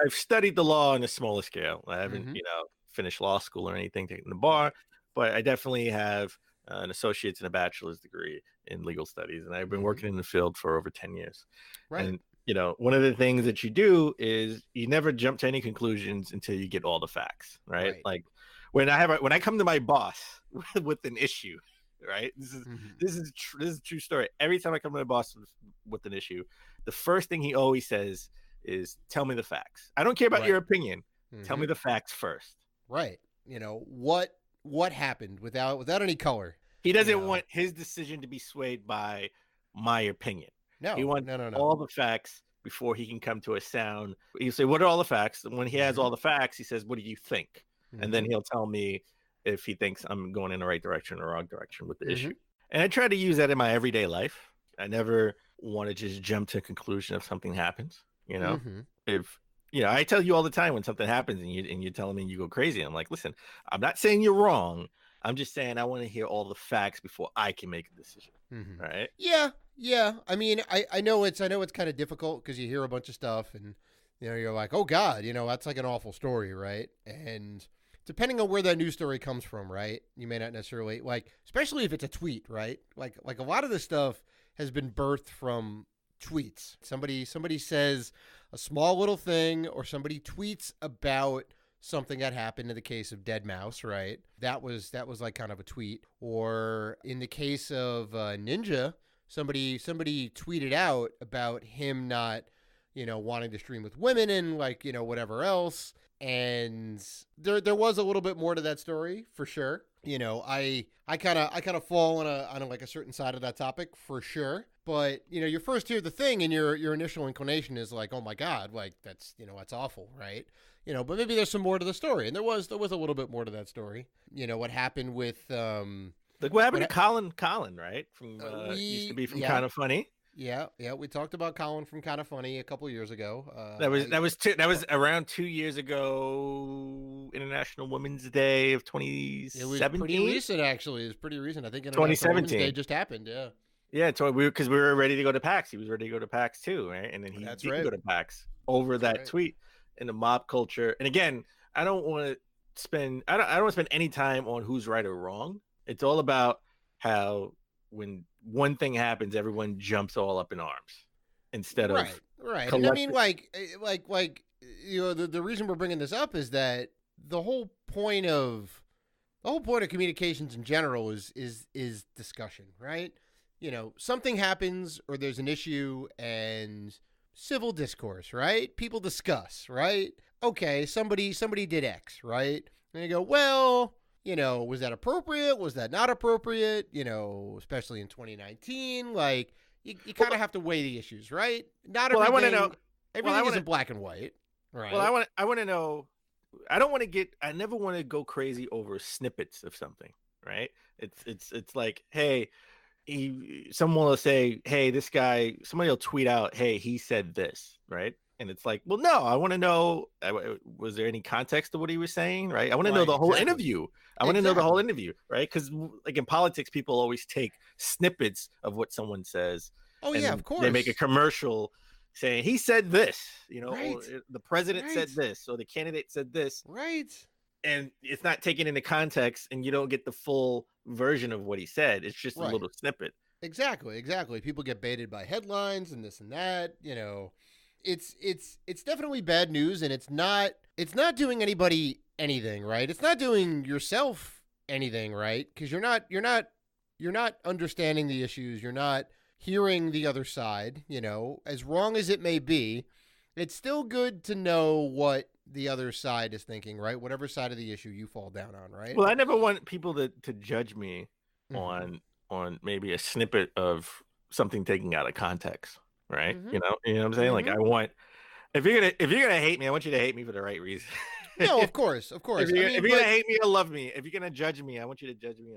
the law on a smaller scale. I haven't, finished law school or anything, taken the bar, but I definitely have an associate's and a bachelor's degree in legal studies. And I've been working in the field for over 10 years. Right. And, one of the things that you do is you never jump to any conclusions until you get all the facts, right? Like when I come to my boss with an issue, right? This is a true story. Every time I come to my boss with an issue, the first thing he always says is, tell me the facts. I don't care about your opinion. Tell me the facts first. Right. What happened without any color. He doesn't want his decision to be swayed by my opinion. No, he wants all the facts before he can come to a sound. He'll say, what are all the facts? And when he has all the facts, he says, what do you think? And then he'll tell me if he thinks I'm going in the right direction or wrong direction with the issue. And I try to use that in my everyday life. I never want to just jump to a conclusion if something happens. If I tell you all the time when something happens and you're telling me you go crazy. I'm like, listen, I'm not saying you're wrong. I'm just saying I want to hear all the facts before I can make a decision. Right? Yeah. I mean, I know it's kind of difficult because you hear a bunch of stuff and you're like, oh God, that's like an awful story, right? And depending on where that news story comes from, right? You may not necessarily especially if it's a tweet, right? Like a lot of this stuff has been birthed from tweets. Somebody says a small little thing, or somebody tweets about something that happened in the case of deadmau5, right? That was like kind of a tweet. Or in the case of Ninja, somebody tweeted out about him not, wanting to stream with women and like, whatever else. And there was a little bit more to that story for sure. I kind of fall on a certain side of that topic for sure. But, you first hear the thing and your initial inclination is like, oh my God, like that's awful, right? But maybe there's some more to the story. And there was a little bit more to that story. What happened with, look what happened to Colin, right? From, used to be from Kind of Funny. Yeah. We talked about Colin from Kind of Funny a couple years ago. That was around 2 years ago, International Women's Day of 2017. It was pretty recent, actually. It was pretty recent. I think International 2017 Women's Day just happened. Yeah. Yeah, because we were ready to go to PAX. He was ready to go to PAX too, right? And then he didn't go to PAX over that tweet and the mob culture. And again, I don't want to spend any time on who's right or wrong. It's all about how when one thing happens, everyone jumps all up in arms instead of right. And I mean, like the reason we're bringing this up is that the whole point of communications in general is discussion, right? Something happens or there's an issue and civil discourse, right? People discuss, right? Okay, somebody did X, right? And you go, well, was that appropriate? Was that not appropriate? Especially in 2019, like you kind of have to weigh the issues, right? Not everything. I want to know. Everything isn't black and white, right? Well, I want to know. I never want to go crazy over snippets of something, right? It's like, hey. Someone will say, hey, this guy, somebody will tweet out, hey, he said this, right? And it's like, well, no, I want to know, was there any context to what he was saying, right? I want to know the whole interview. I want to know the whole interview, right? Because like in politics, people always take snippets of what someone says. Oh, yeah, of course. They make a commercial saying, he said this, or the president said this, or the candidate said this. Right. And it's not taken into context, and you don't get the full version of what he said. It's just a little snippet. Exactly. People get baited by headlines and this and that. It's definitely bad news, and it's not doing anybody anything, right? It's not doing yourself anything, right? Because you're not understanding the issues. You're not hearing the other side. As wrong as it may be, it's still good to know what the other side is thinking, right? Whatever side of the issue you fall down on, right? Well, I never want people to judge me on maybe a snippet of something taken out of context, right? You know what I'm saying? Like I want, if you're gonna hate me, I want you to hate me for the right reason. No, of course. If you're gonna hate me, love me. If you're gonna judge me, I want you to judge me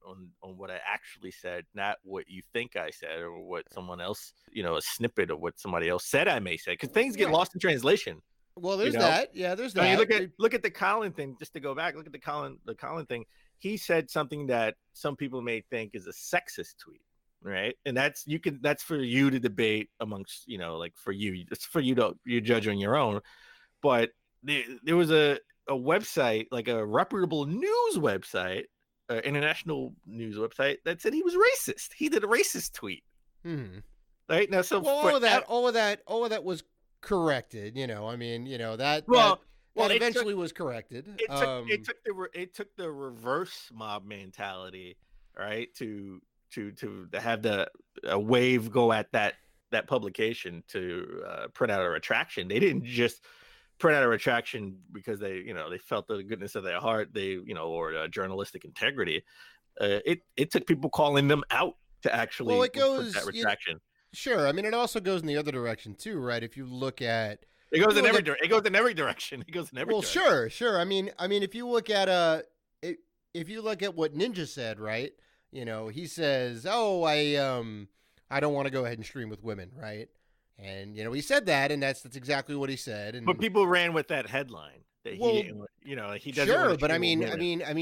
on what I actually said, not what you think I said or what someone else, a snippet of what somebody else said I may say, because things get lost in translation. Well, there's that. Yeah, there's that. I mean, look at the Colin thing. Just to go back, look at the Colin thing. He said something that some people may think is a sexist tweet, right? And that's for you to debate amongst, like for you. It's for you to judge on your own. But there was a website, like a reputable news website, international news website, that said he was racist. He did a racist tweet. Right now, so all of that was corrected, that eventually was corrected. It took the reverse mob mentality, right, to have a wave go at that publication to print out a retraction. They didn't just print out a retraction because they felt the goodness of their heart, or journalistic integrity. It took people calling them out to actually put that retraction. Sure. I mean, it also goes in the other direction too, right? If you look at it goes in every direction. Well, sure. I mean, if you look at what Ninja said, right? He says, "Oh, I don't want to go ahead and stream with women," right? And he said that, and that's exactly what he said. And but people ran with that headline. That he doesn't. Sure, but I mean,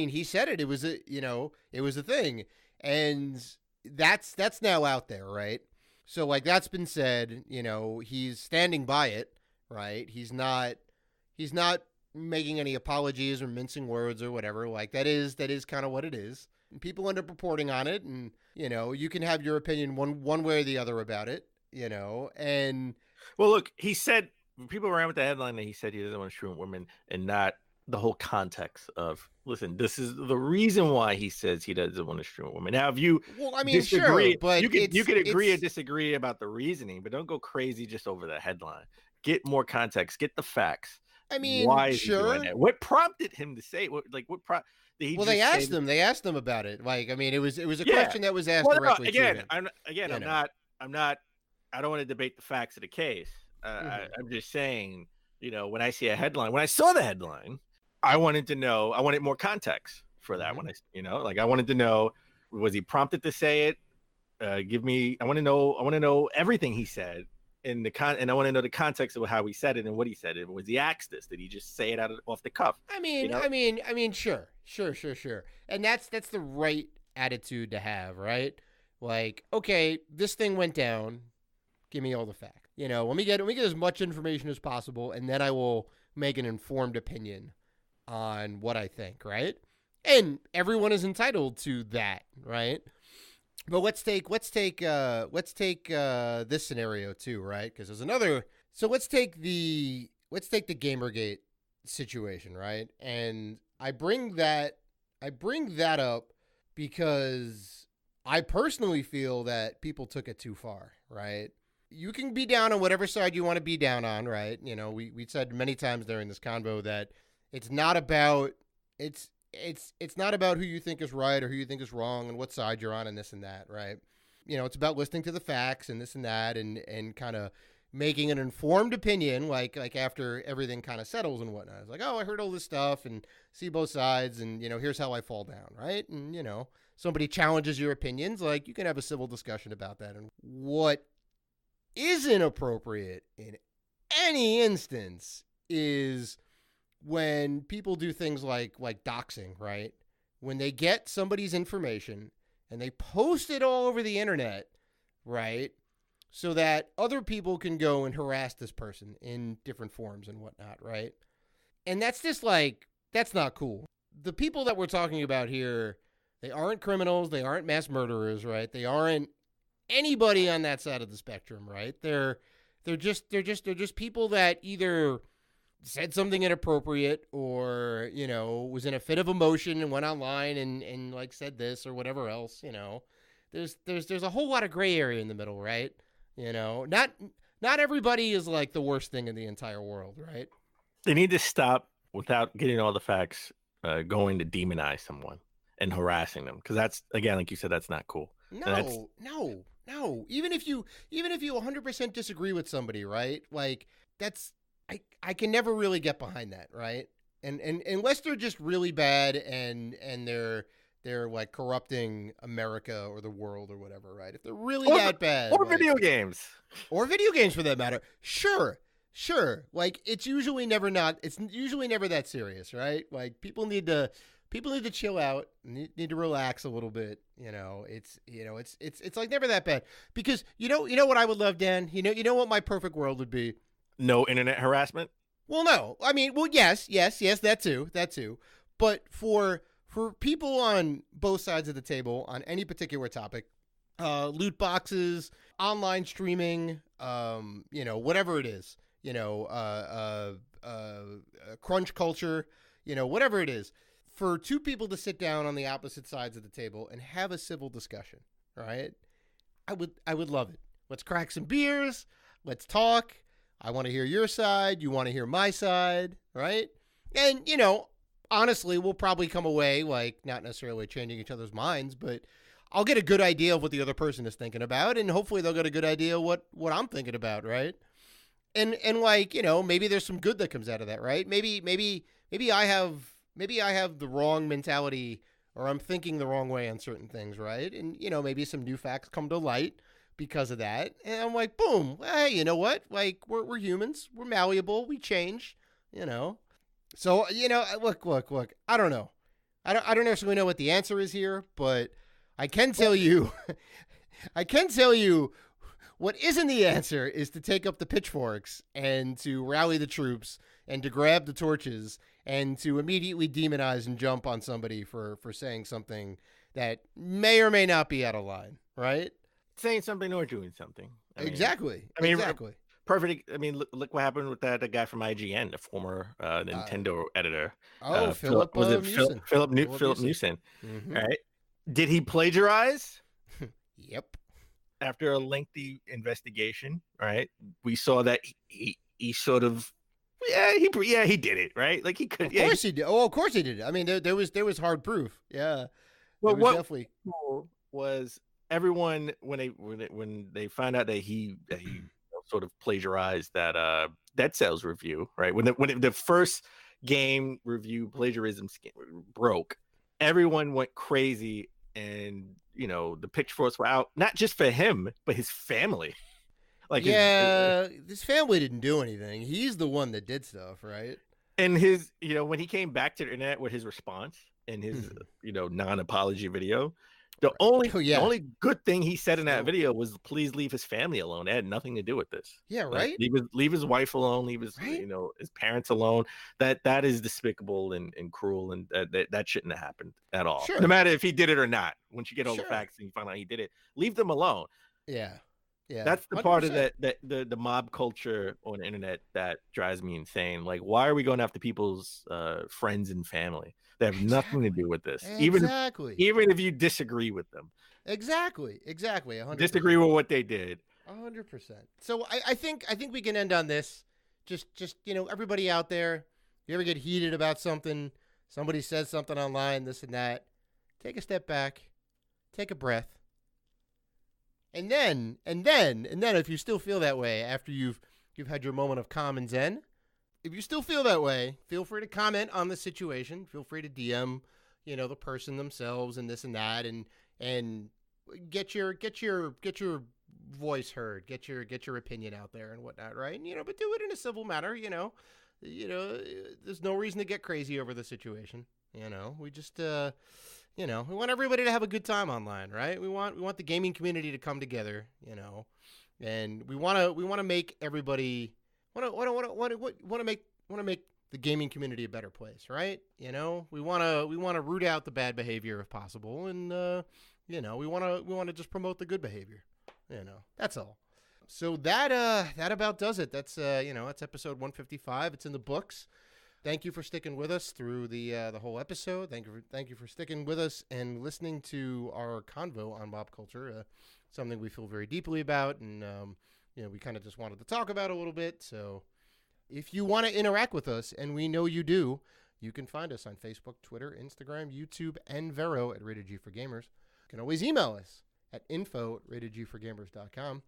he said it. It was a thing, and that's now out there, right? So like that's been said, he's standing by it, right? He's not making any apologies or mincing words or whatever. Like that is kind of what it is. And people end up reporting on it, and you can have your opinion one way or the other about it. and well, look, he said people ran with the headline that he said he doesn't want to shoot women, and not the whole context of, listen, this is the reason why he says he doesn't want to shoot women. Now, if you disagree, sure, but you could agree or disagree about the reasoning, but don't go crazy just over the headline. Get more context, get the facts. I mean, why is sure. he doing that? What prompted him to say what They asked him about it. Like, I mean, it was a question that was asked directly to him. I don't want to debate the facts of the case. I'm just saying, when I see a headline, when I saw the headline, I wanted more context for that. When I wanted to know, was he prompted to say it? I want to know everything he said and I want to know the context of how he said it and what he said it. Was he asked this? Did he just say it off the cuff? I mean, sure. And that's the right attitude to have, right? Like, okay, this thing went down. Give me all the facts. Let me get as much information as possible, and then I will make an informed opinion on what I think, right? And everyone is entitled to that, right? But let's take this scenario too, right? Because there's another. So let's take the Gamergate situation, right? And I bring that up because I personally feel that people took it too far, right? You can be down on whatever side you want to be down on, right? We said many times during this convo that it's not about who you think is right or who you think is wrong and what side you're on and this and that, right? It's about listening to the facts and this and that and kind of making an informed opinion, like after everything kind of settles and whatnot. It's like, oh, I heard all this stuff and see both sides and, here's how I fall down, right? And, somebody challenges your opinions, like you can have a civil discussion about that. And what isn't appropriate in any instance is when people do things like doxing, right? When they get somebody's information and they post it all over the internet, right? So that other people can go and harass this person in different forms and whatnot, right? And that's just that's not cool. The people that we're talking about here, they aren't criminals. They aren't mass murderers, right? They aren't anybody on that side of the spectrum, right? They're just people that either said something inappropriate or, was in a fit of emotion and went online and said this or whatever else, There's a whole lot of gray area in the middle, right? Not everybody is like the worst thing in the entire world, right? They need to stop without getting all the facts, going to demonize someone and harassing them. Because that's, again, like you said, that's not cool. No. Even if you 100% disagree with somebody, right? Like I can never really get behind that, right? And unless they're just really bad and they're like corrupting America or the world or whatever, right? If they're really that bad, or video games for that matter, sure. Like it's usually never that serious, right? Like people need to chill out, need to relax a little bit. It's like never that bad because you know what I would love, Dan. You know what my perfect world would be. No internet harassment? Well, no. I mean, well, yes, that too. But for people on both sides of the table on any particular topic, loot boxes, online streaming, whatever it is, crunch culture, whatever it is, for two people to sit down on the opposite sides of the table and have a civil discussion, right? I would love it. Let's crack some beers. Let's talk. I want to hear your side. You want to hear my side, right? And, honestly, we'll probably come away like not necessarily changing each other's minds, but I'll get a good idea of what the other person is thinking about, and hopefully they'll get a good idea of what I'm thinking about, right? And maybe there's some good that comes out of that, right? Maybe I have the wrong mentality or I'm thinking the wrong way on certain things, right? And maybe some new facts come to light because of that. And I'm like, boom, hey, you know what? Like we're humans, we're malleable, we change, So, look, I don't know. I don't necessarily know what the answer is here, but I can tell you what isn't the answer is to take up the pitchforks and to rally the troops and to grab the torches and to immediately demonize and jump on somebody for saying something that may or may not be out of line, right? saying something or doing something. Exactly. Perfect. I mean, look what happened with that guy from IGN, the former Nintendo editor. Philip Mewson. Philip Mewson. Mm-hmm. All right. Did he plagiarize? Yep. After a lengthy investigation, right? We saw that he sort of he did it, right? Like he could. Of course he did. Oh, of course he did. I mean, there was hard proof. Yeah. Well, what definitely was everyone when they found out that he sort of plagiarized that Dead Cells review, right? When the first game review plagiarism broke, everyone went crazy, and the pitchforks were out, not just for him but his family. Like his family didn't do anything. He's the one that did stuff, right? And his when he came back to the internet with his response and his non-apology video, the only good thing he said in that video was, please leave his family alone. It had nothing to do with this. Yeah, right. Leave his wife alone. Leave his his parents alone. That is despicable and cruel, and that shouldn't have happened at all. Sure. No matter if he did it or not. Once you get all the facts and you find out he did it, leave them alone. Yeah. Yeah. That's the 100%. Part of the mob culture on the internet that drives me insane. Like, why are we going after people's friends and family? They have nothing to do with this. Exactly. Even if you disagree with them. Exactly. 100%. Disagree with what they did. 100%. So I think we can end on this. Just everybody out there, you ever get heated about something, somebody says something online, this and that, take a step back, take a breath. And then, if you still feel that way after you've had your moment of calm and zen, if you still feel that way, feel free to comment on the situation. Feel free to DM, the person themselves and this and that, and get your voice heard, get your opinion out there and whatnot, right? And, but do it in a civil manner. There's no reason to get crazy over the situation. We just we want everybody to have a good time online, right? We want the gaming community to come together, and we want to make everybody want to make the gaming community a better place, right? We want to root out the bad behavior if possible, and we want to just promote the good behavior. That's all. So that about does it. That's that's episode 155. It's in the books. Thank you for sticking with us through the whole episode. Thank you for sticking with us and listening to our convo on mob culture, something we feel very deeply about, and we kind of just wanted to talk about a little bit. So if you want to interact with us, and we know you do, you can find us on Facebook, Twitter, Instagram, YouTube, and Vero at Rated G for Gamers. You can always email us at info@ratedgforgamers.com.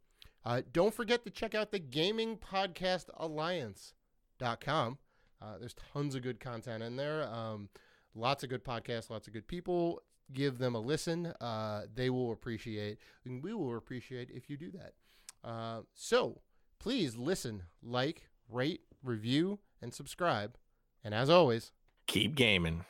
Don't forget to check out the gamingpodcastalliance.com. There's tons of good content in there. Lots of good podcasts, lots of good people. Give them a listen. They will appreciate, and we will appreciate if you do that. So please listen, like, rate, review, and subscribe. And as always, keep gaming.